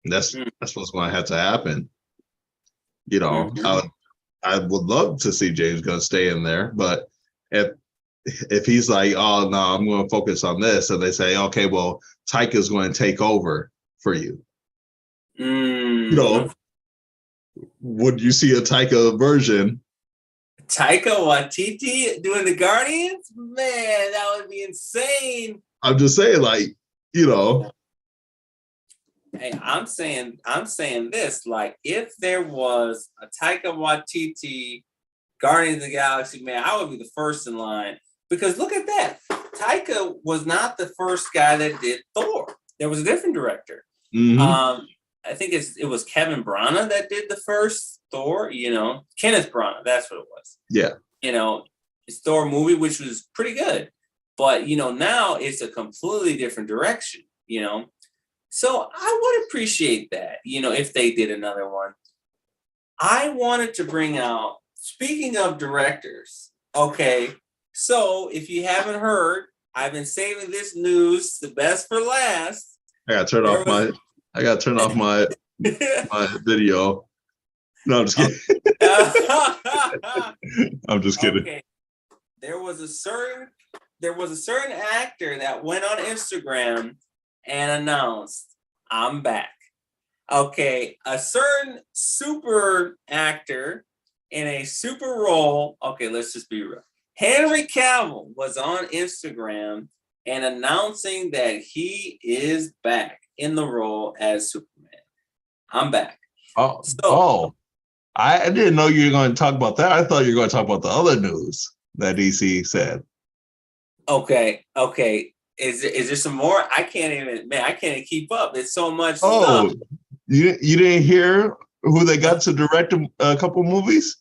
that's what's going to have to happen. You know, I would love to see James Gunn stay in there, but if if he's like, oh no, I'm going to focus on this, and they say, okay, well, Taika's going to take over for you. You know, would you see a Taika version? Taika Waititi doing the Guardians? Man, that would be insane. I'm just saying, like, you know. Hey, I'm saying this, like, if there was a Taika Waititi Guardians of the Galaxy, man, I would be the first in line. Because look at that. Taika was not the first guy that did Thor. There was a different director. Mm-hmm. I think it was Kevin Branagh that did the first Thor, Kenneth Branagh, that's what it was. Yeah. It's Thor movie, which was pretty good. But, now it's a completely different direction, So I would appreciate that, if they did another one. I wanted to bring out, speaking of directors, okay, so if you haven't heard, I've been saving this news, the best for last. I gotta turn off my video. No, I'm just kidding. I'm just kidding. Okay. There was a certain actor that went on Instagram and announced, I'm back. Okay, a certain super actor in a super role. Okay, let's just be real. Henry Cavill was on Instagram and announcing that he is back in the role as Superman. I'm back. I didn't know you were going to talk about that. I thought you were going to talk about the other news that DC said. Okay. Is there some more? I can't keep up. It's so much stuff. You didn't hear who they got to direct a couple movies?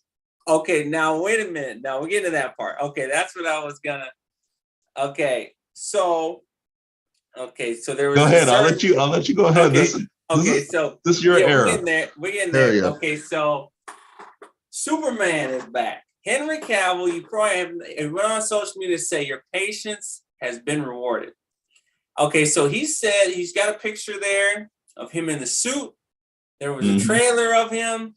Okay, now wait a minute. Now we're getting to that part. Okay, that's what I was gonna. Okay, so there was. Go ahead. I'll let you go ahead. Okay, this is your era. We're getting there. Okay, so Superman is back. Henry Cavill, you probably have went on social media to say your patience has been rewarded. Okay, so he said he's got a picture there of him in the suit. There was a trailer of him,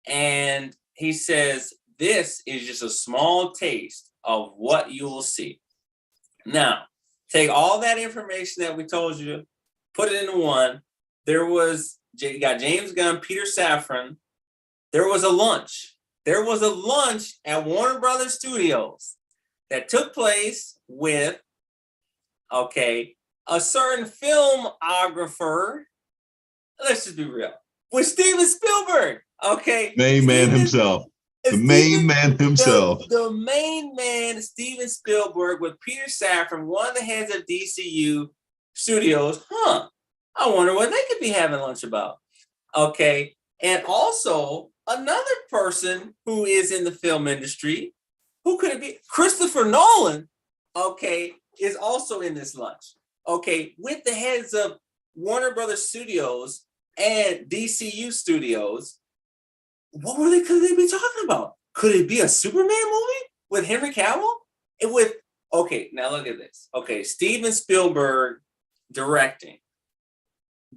and he says, this is just a small taste of what you will see. Now, take all that information that we told you, put it into one. You got James Gunn, Peter Safran. There was a lunch. There was a lunch at Warner Brothers Studios that took place with, a certain filmographer. Let's just be real. With Steven Spielberg. Okay. Main man himself. The main man, Steven Spielberg, with Peter Safran, one of the heads of DCU Studios. I wonder what they could be having lunch about. Okay. And also another person who is in the film industry, who could it be? Christopher Nolan, is also in this lunch. Okay. With the heads of Warner Brothers Studios and DCU Studios. What could they be talking about? Could it be a Superman movie with Henry Cavill? Now look at this. Okay, Steven Spielberg directing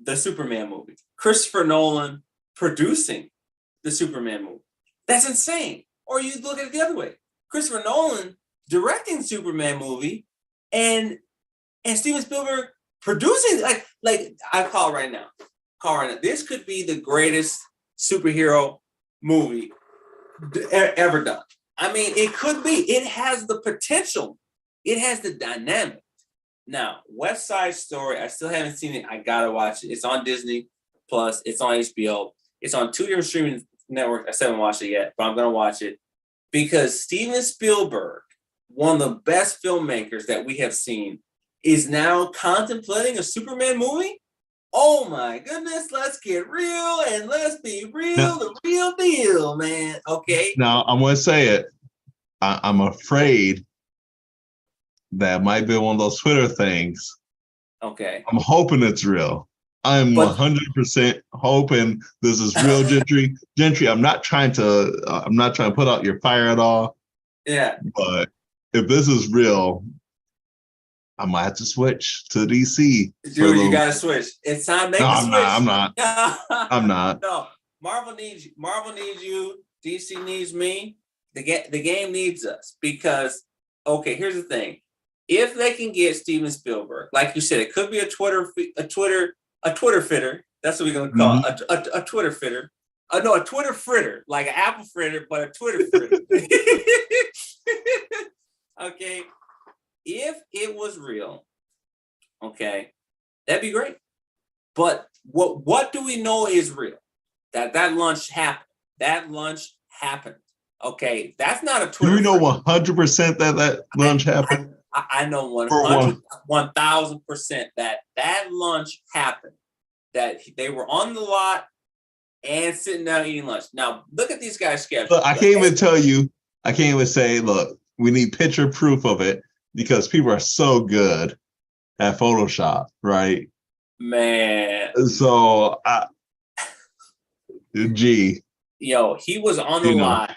the Superman movie. Christopher Nolan producing the Superman movie. That's insane. Or you look at it the other way. Christopher Nolan directing the Superman movie and Steven Spielberg producing, like I call right now. This could be the greatest superhero movie ever done. I mean, it could be. It has the potential. It has the dynamic. Now, West Side Story, I still haven't seen it. I gotta watch it. It's on Disney Plus. It's on HBO. It's on 2 different streaming networks. I still haven't watched it yet, but I'm gonna watch it because Steven Spielberg, one of the best filmmakers that we have seen, is now contemplating a Superman movie. Oh my goodness, let's get real and let's be real, the real deal, man. Okay. Now, I'm going to say it. I'm afraid that might be one of those Twitter things. Okay. I'm hoping it's real. I'm 100% hoping this is real, Gentry. Gentry, I'm not trying to put out your fire at all. Yeah. But if this is real, I might have to switch to DC. Dude, you gotta switch. It's time to switch. I'm not. I'm not. No, Marvel needs you. Marvel needs you. DC needs me. The game needs us because okay, here's the thing. If they can get Steven Spielberg, like you said, it could be a Twitter fitter. That's what we're gonna call Mhm. a Twitter fitter. No, a Twitter fritter, like an apple fritter, but a Twitter fritter. Okay, if it was real, okay, that'd be great. But what do we know is real? That lunch happened. That lunch happened. Okay, that's not a Do Twitter we know fritter. 100% that lunch happened? I know Or 100, 1000% that lunch happened. That they were on the lot and sitting down eating lunch. Now look at these guys' schedule. Look, I can't even tell you. I can't even say, look, we need picture proof of it because people are so good at Photoshop, right? Man, So, gee, yo, he was on the you know, lot.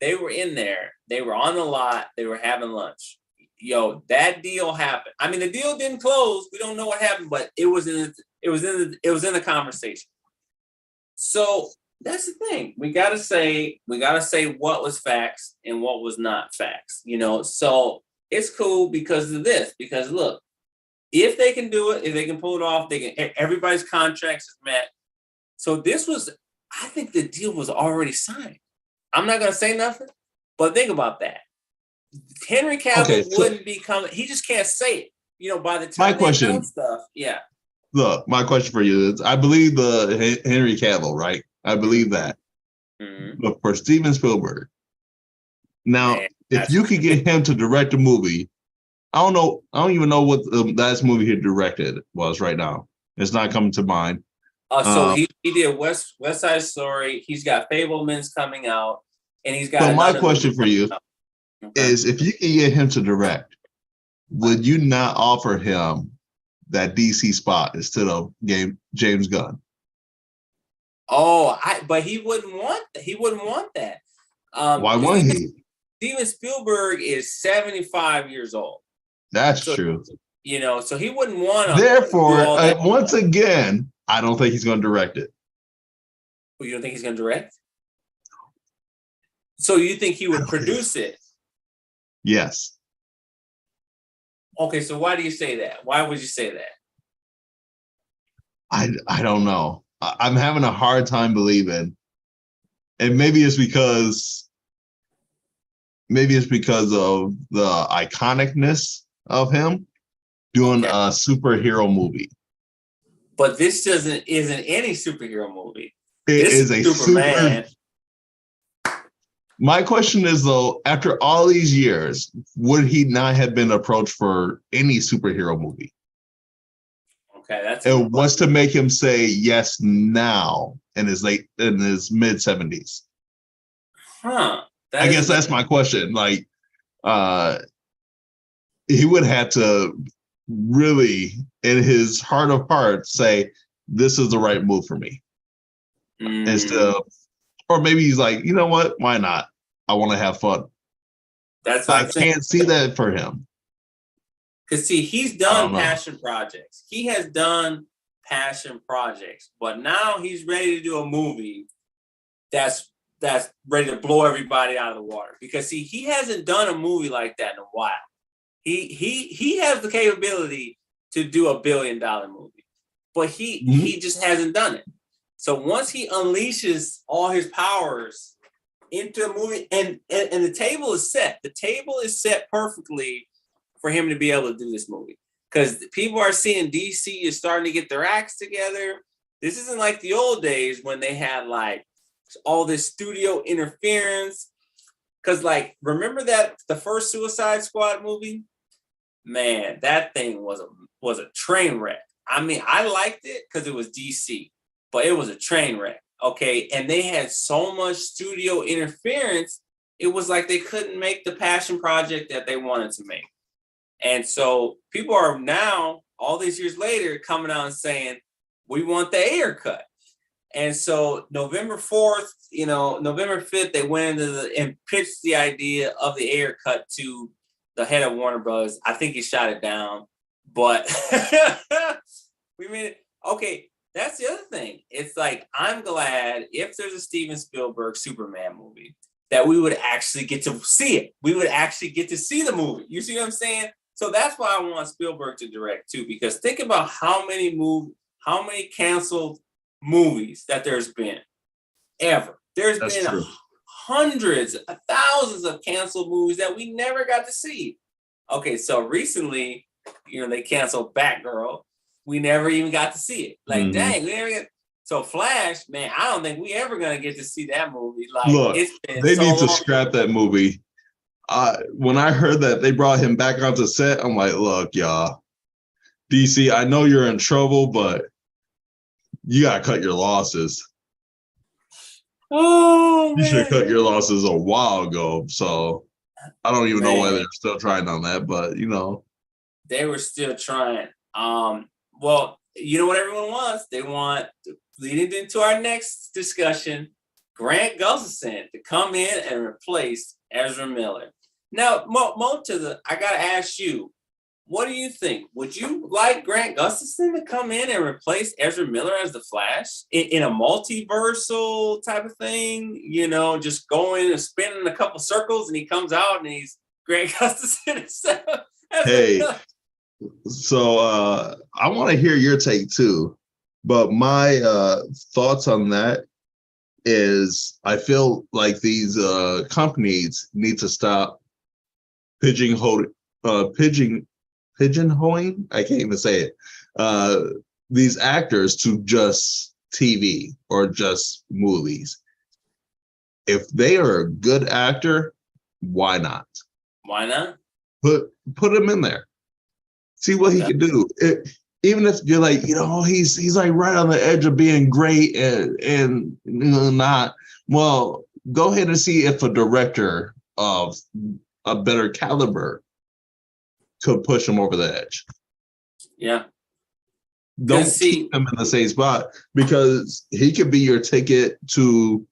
They were in there. They were on the lot. They were having lunch. Yo, that deal happened. I mean, the deal didn't close. We don't know what happened, but it was in the conversation. So that's the thing. We gotta say what was facts and what was not facts. So it's cool because of this. Because look, if they can do it, if they can pull it off, they can. Everybody's contracts is met. So this was, I think the deal was already signed. I'm not gonna say nothing, but think about that. Henry okay. Cavill So wouldn't be coming. He just can't say it. By the my time they've done question, stuff, yeah. look, my question for you is: I believe the Henry Cavill, right? I believe that, Mm-hmm. but for Steven Spielberg, now Man, if you could get him to direct a movie, I don't know. I don't even know what the last movie he directed was right now. It's not coming to mind. So he did West Side Story. He's got Fablemans coming out, and he's got So my another question movie for coming you out. Okay. is: if you could get him to direct, would you not offer him that DC spot instead of James Gunn? Oh, but he wouldn't want that. He wouldn't want that. Why wouldn't he? Steven Spielberg is 75 years old. That's So, true. so he wouldn't want to do Therefore, all that. once again, I don't think he's going to direct it. You don't think he's going to direct? So you think he would produce it? Yes. Okay, so why do you say that? Why would you say that? I don't know. I'm having a hard time believing, and maybe it's because of the iconicness of him doing a superhero movie. But this isn't any superhero movie. It is a Superman. My question is though, after all these years, would he not have been approached for any superhero movie? Okay, that's and what's to make him say yes now in his mid 70s? Huh. I guess that's my question. Like, he would have to really, in his heart of hearts, say, this is the right move for me. Instead of, or maybe he's like, you know what? Why not? I want to have fun. I can't see that for him. Because see, he's done passion projects. He has done passion projects, but now he's ready to do a movie that's ready to blow everybody out of the water. Because see, he hasn't done a movie like that in a while. He has the capability to do $1 billion movie, but he just hasn't done it. So once he unleashes all his powers into a movie, and the table is set. The table is set perfectly for him to be able to do this movie. Because people are seeing DC is starting to get their acts together. This isn't like the old days when they had like all this studio interference. Because like, remember that the first Suicide Squad movie? Man, that thing was a train wreck. I mean, I liked it because it was DC, but it was a train wreck. Okay, and they had so much studio interference, it was like they couldn't make the passion project that they wanted to make. And so people are now, all these years later, coming out and saying, we want the Ayer cut. And so November 4th, November 5th, they went into and pitched the idea of the Ayer cut to the head of Warner Bros. I think he shot it down, but we made it. Okay, that's the other thing. It's like, I'm glad if there's a Steven Spielberg Superman movie, that we would actually get to see it. We would actually get to see the movie. You see what I'm saying? So that's why I want Spielberg to direct too, because think about how many canceled movies that there's been ever. There's been hundreds of thousands of canceled movies that we never got to see. Okay, so recently, they canceled Batgirl. We never even got to see it. Like, dang, we never get. So Flash, man, I don't think we ever gonna get to see that movie. Like, look, they need to scrap that movie. When I heard that they brought him back onto set, I'm like, look, y'all, DC, I know you're in trouble, but you gotta cut your losses. Oh, you should have cut your losses a while ago. So I don't even know why they're still trying on that, but they were still trying. Well, you know what everyone wants? They want, leading into our next discussion, Grant Gustafson to come in and replace Ezra Miller. Now, I gotta ask you, what do you think? Would you like Grant Gustafson to come in and replace Ezra Miller as the Flash in a multiversal type of thing? Just going and spinning a couple circles, and he comes out and he's Grant Gustafson. Hey, so I want to hear your take too, but my thoughts on that is I feel like these companies need to stop pigeonholing. I can't even say it. These actors to just TV or just movies. If they are a good actor, why not? Why not? Put him in there. See what he can do. Even if you're like, he's like right on the edge of being great and not. Well, go ahead and see if a director of a better caliber could push him over the edge. Yeah. Don't keep him in the same spot, because he could be your ticket to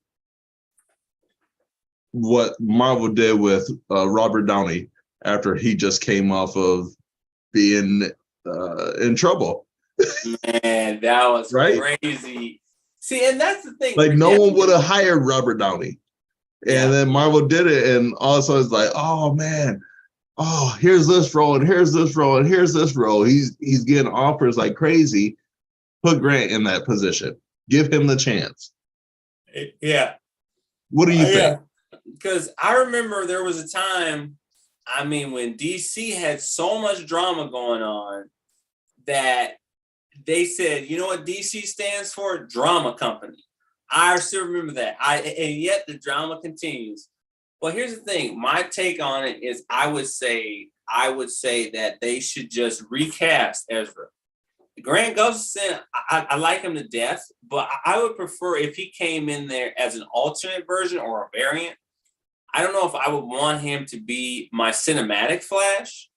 what Marvel did with Robert Downey after he just came off of being in trouble. Man, that was crazy. See, and that's the thing. Like, no one would have hired Robert Downey. And then Marvel did it, and also it's like, oh man, here's this role, and here's this role, and here's this role. He's getting offers like crazy. Put Grant in that position. Give him the chance. Yeah. What do you think? Because I remember there was a time, when DC had so much drama going on that they said, you know what DC stands for? Drama company. I still remember that. And yet the drama continues. Well, here's the thing. My take on it is I would say that they should just recast Ezra. Grant Gustafson, I like him to death, but I would prefer if he came in there as an alternate version or a variant. I don't know if I would want him to be my cinematic Flash,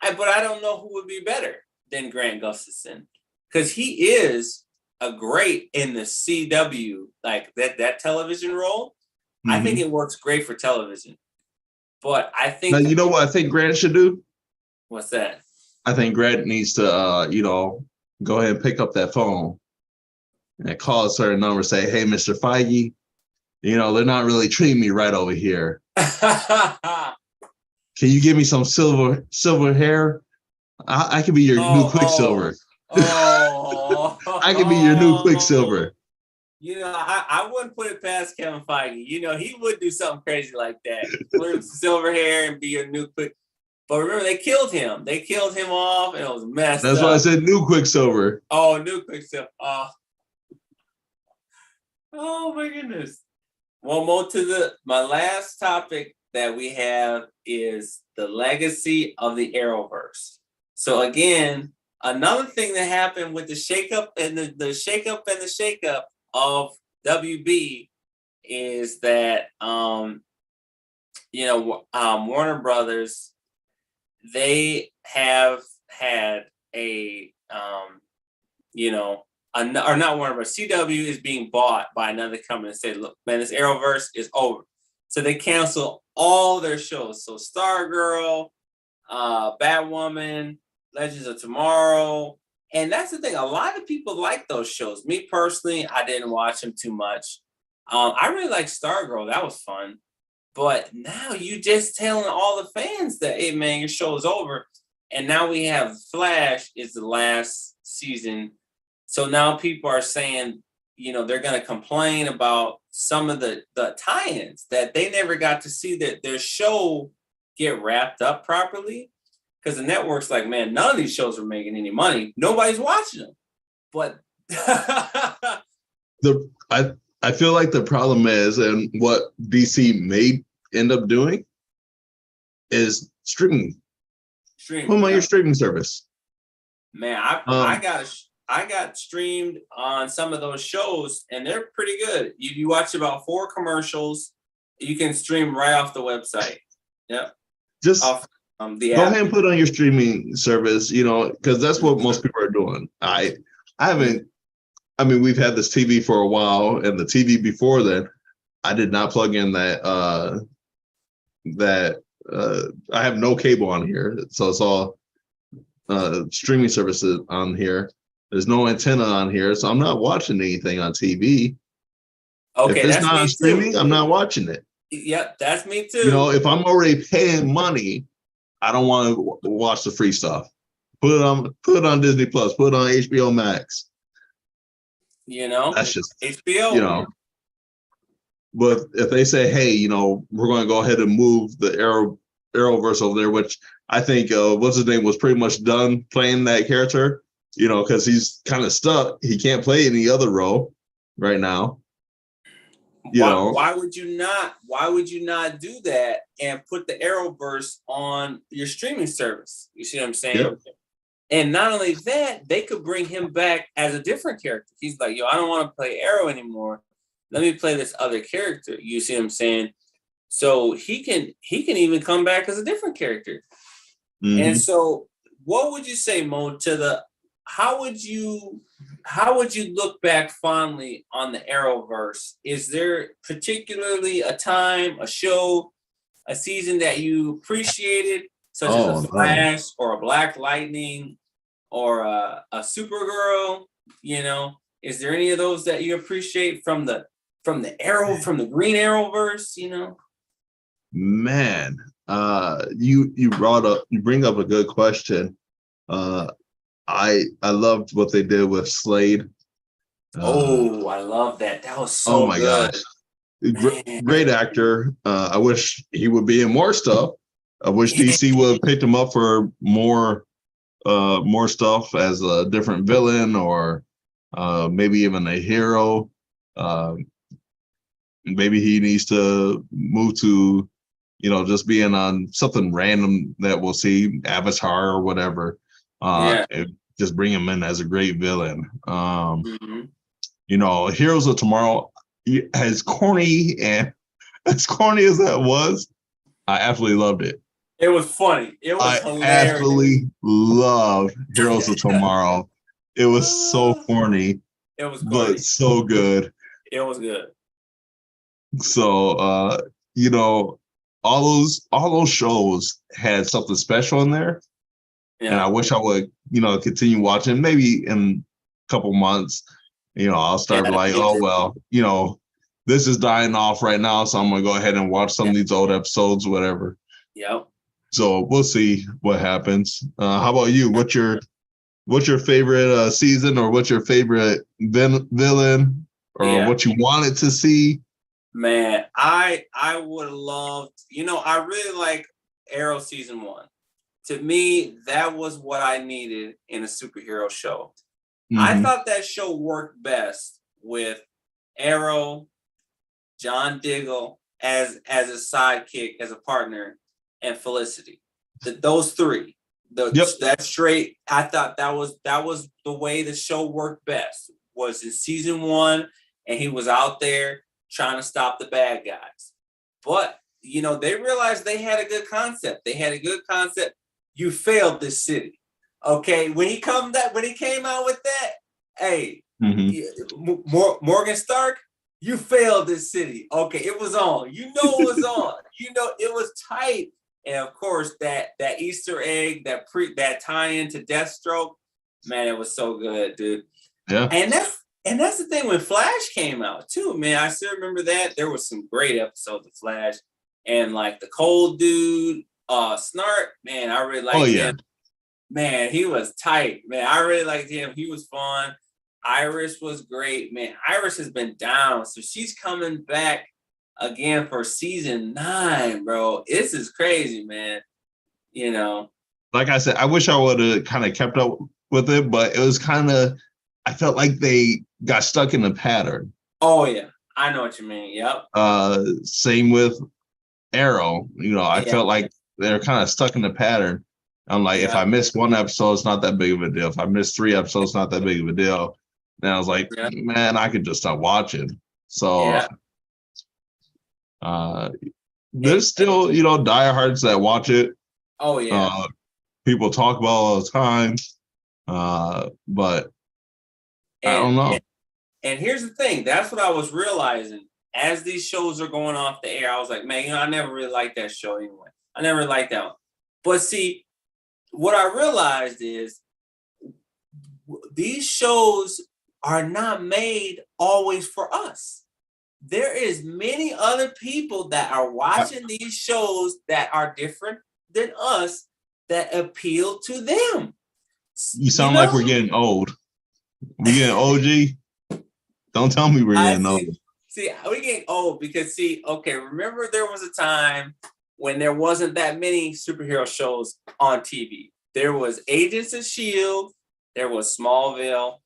but I don't know who would be better than Grant Gustafson, because he is a great in the CW, like that television role. Mm-hmm. I think it works great for television. But I think... Now, you know what I think Grant should do? What's that? I think Grant needs to, go ahead and pick up that phone and call a certain number, say, hey, Mr. Feige, they're not really treating me right over here. Can you give me some silver hair? I can be your new Quicksilver. I can be your new Quicksilver. I wouldn't put it past Kevin Feige. He would do something crazy like that. Learn silver hair and be your new Quick. But remember, they killed him. They killed him off, and it was messed up. That's why I said new Quicksilver. Oh, new Quicksilver. Oh my goodness. One more to my last topic that we have is the legacy of the Arrowverse. So again, another thing that happened with the shakeup and the shakeup of WB is that Warner Brothers, they have had or not Warner Brothers, CW is being bought by another company and said, look, man, this Arrowverse is over. So they cancel all their shows. So Stargirl, Batwoman, Legends of Tomorrow. And that's the thing. A lot of people like those shows. Me personally, I didn't watch them too much. I really like Stargirl. That was fun. But now you just telling all the fans that, hey man, your show is over. And now we have Flash is the last season. So now people are saying, you know, they're going to complain about some of the tie-ins that they never got to see that their show get wrapped up properly. Because the network's like, man, none of these shows are making any money. Nobody's watching them. But I feel like the problem is, and what DC may end up doing is streaming. Put them on your streaming service. Man, I got streamed on some of those shows, and they're pretty good. You watch about 4 commercials. You can stream right off the website. Yep. Just off, the app. Go ahead and put it on your streaming service, you know, because that's what most people are doing. I mean, we've had this TV for a while, and the TV before then, I did not plug in that I have no cable on here, so it's all streaming services on here. There's no antenna on here, so I'm not watching anything on TV. Okay, if it's not on streaming, I'm not watching it. Yep, that's me too. You know, if I'm already paying money, I don't want to watch the free stuff. Put it on Disney Plus. Put it on HBO Max. You know, that's just HBO. You know, but if they say, hey, you know, we're going to go ahead and move the Arrowverse over there, which I think what's his name was pretty much done playing that character, you know, because he's kind of stuck. He can't play any other role right now. Why would you not do that and put the Arrowverse on your streaming service? You see what I'm saying? Yep. And not only that, they could bring him back as a different character. He's like, yo, I don't want to play Arrow anymore. Let me play this other character. You see what I'm saying? So he can even come back as a different character. Mm-hmm. And so what would you say, Mo, how would you look back fondly on the Arrowverse? Is there particularly a time, a show, a season that you appreciated, such as a Flash or a Black Lightning or a Supergirl? You know, is there any of those that you appreciate from the Green Arrowverse? You know, man, you bring up a good question. I loved what they did with Slade. I love that. That was so my gosh. Great actor. I wish he would be in more stuff. I wish DC would have picked him up for more stuff as a different villain or maybe even a hero. Maybe he needs to move to, you know, just being on something random that we'll see, Avatar or whatever. Just bring him in as a great villain. You know, Heroes of Tomorrow, as corny as that was, I absolutely loved it. It was funny. It was hilarious. I absolutely love Heroes of Tomorrow. It was so corny. It was corny. But so good. It was good. So you know, all those shows had something special in there. Yeah. And I wish I would, you know, continue watching. Maybe in a couple months, you know, I'll start you know, this is dying off right now, so I'm gonna go ahead and watch some of these old episodes, whatever. Yep. So we'll see what happens. How about you? What's your favorite season, or what's your favorite villain, or what you wanted to see? Man, I would have loved. You know, I really like Arrow season 1. To me, that was what I needed in a superhero show. Mm-hmm. I thought that show worked best with Arrow, John Diggle as a sidekick, as a partner, and Felicity. Those three. That straight. I thought that was the way the show worked best. Was in season 1, and he was out there trying to stop the bad guys. But you know, they realized they had a good concept. You failed this city. Okay, when he came out with that, hey, Morgan Stark, you failed this city. Okay, it was on. You know it was on. You know it was tight. And of course, that Easter egg, that tie-in to Deathstroke, man, it was so good, dude. Yeah. And that's the thing when Flash came out too, man. I still remember that. There was some great episodes of Flash. and like the cold dude, Snart, man, I really liked him. Man, he was tight. Man, I really liked him. He was fun. Iris was great. Man, Iris has been down, so she's coming back again for season 9, bro. This is crazy, man. You know. Like I said, I wish I would have kind of kept up with it, but it was kind of, I felt like they got stuck in a pattern. Oh yeah, I know what you mean. Yep. Same with Arrow. You know, I felt like they're kind of stuck in the pattern. I'm like, if I missed one episode, it's not that big of a deal. If I missed 3 episodes, it's not that big of a deal. And I was like, man, I could just stop watching. So there's still, you know, diehards that watch it. Oh yeah. People talk about it all the time. But I don't know. And here's the thing. That's what I was realizing. As these shows are going off the air, I was like, man, you know, I never really liked that show anyway. I never liked that one. But see, what I realized is these shows are not made always for us. There is many other people that are watching these shows that are different than us that appeal to them. You sound like we're getting old. We getting OG? Don't tell me we're getting old. See, we're getting old because, remember there was a time when there wasn't that many superhero shows on TV. There was Agents of S.H.I.E.L.D., there was Smallville,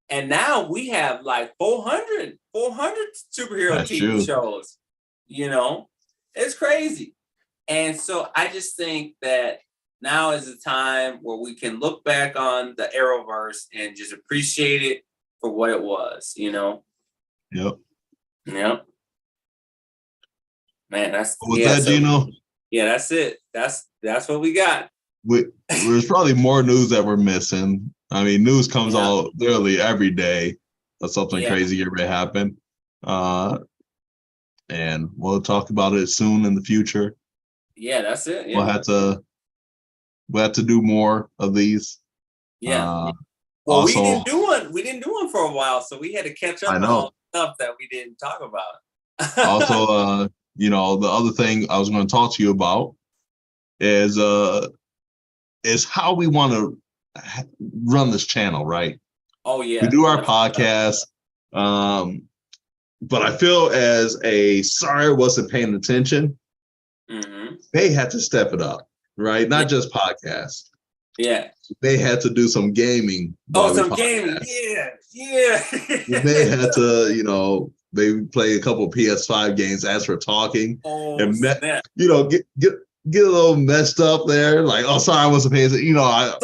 and now we have like 400 superhero TV shows. You know, it's crazy. And so I just think that now is the time where we can look back on the Arrowverse and just appreciate it for what it was, you know? Yep. Man, that's Gino. Yeah, that's it. That's what we got. There's probably more news that we're missing. I mean, news comes out literally every day that something crazy may happen. And we'll talk about it soon in the future. Yeah, that's it. Yeah. We'll have to do more of these. Yeah. Well, we didn't do one for a while, so we had to catch up on all the stuff that we didn't talk about. Also, you know, the other thing I was going to talk to you about is how we want to run this channel, right? Oh yeah. We do our podcast, but I feel as sorry I wasn't paying attention. Mm-hmm. They had to step it up, right? Not just podcasts. Yeah. They had to do some gaming. Some gaming. Yeah. They had to, you know, they play a couple of PS5 games as we're talking. You know, get a little messed up there. Like, oh, sorry, I wasn't paying attention. You know, I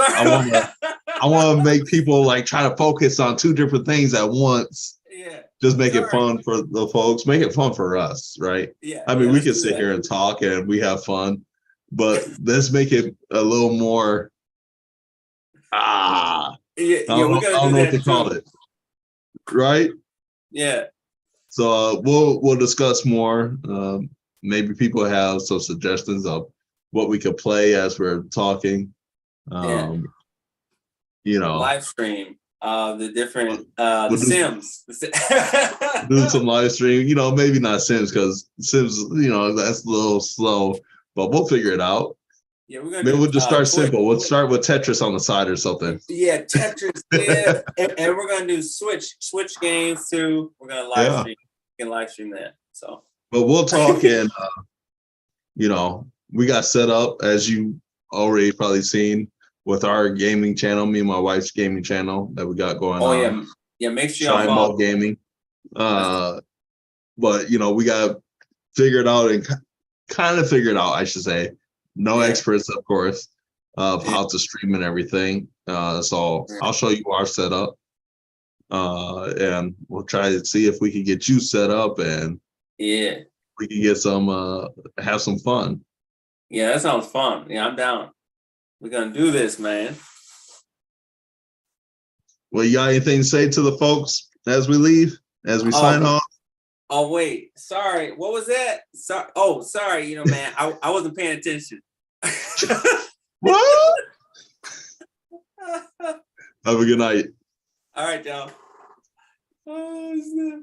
want to make people like try to focus on 2 different things at once. Yeah. Just make it fun for the folks. Make it fun for us, right? Yeah. I mean, we can sit here and talk and we have fun, but let's make it a little more. I don't know what to call it. Right? Yeah. So we'll discuss more. Maybe people have some suggestions of what we could play as we're talking. You know, live stream the different the Sims. Do some live stream. You know, maybe not Sims because Sims, you know, that's a little slow, but we'll figure it out. Yeah, we'll just start simple. We'll start with Tetris on the side or something. Yeah, Tetris. Yeah, and we're gonna do Switch games too. We're gonna live stream. You can live stream that. So, but we'll talk and you know, we got set up as you already probably seen with our gaming channel. Me and my wife's gaming channel that we got going on. Oh yeah. Make sure Shine Mall Gaming. But you know, we got figured out and kind of figured out, I should say. No experts, of course, of how to stream and everything. So I'll show you our setup. And we'll try to see if we can get you set up and we can get some have some fun. Yeah, that sounds fun. Yeah, I'm down. We're gonna do this, man. Well, you got anything to say to the folks as we leave, as we sign off? Oh wait, sorry. What was that? Sorry. You know, man, I wasn't paying attention. What? Have a good night. All right, y'all. Oh,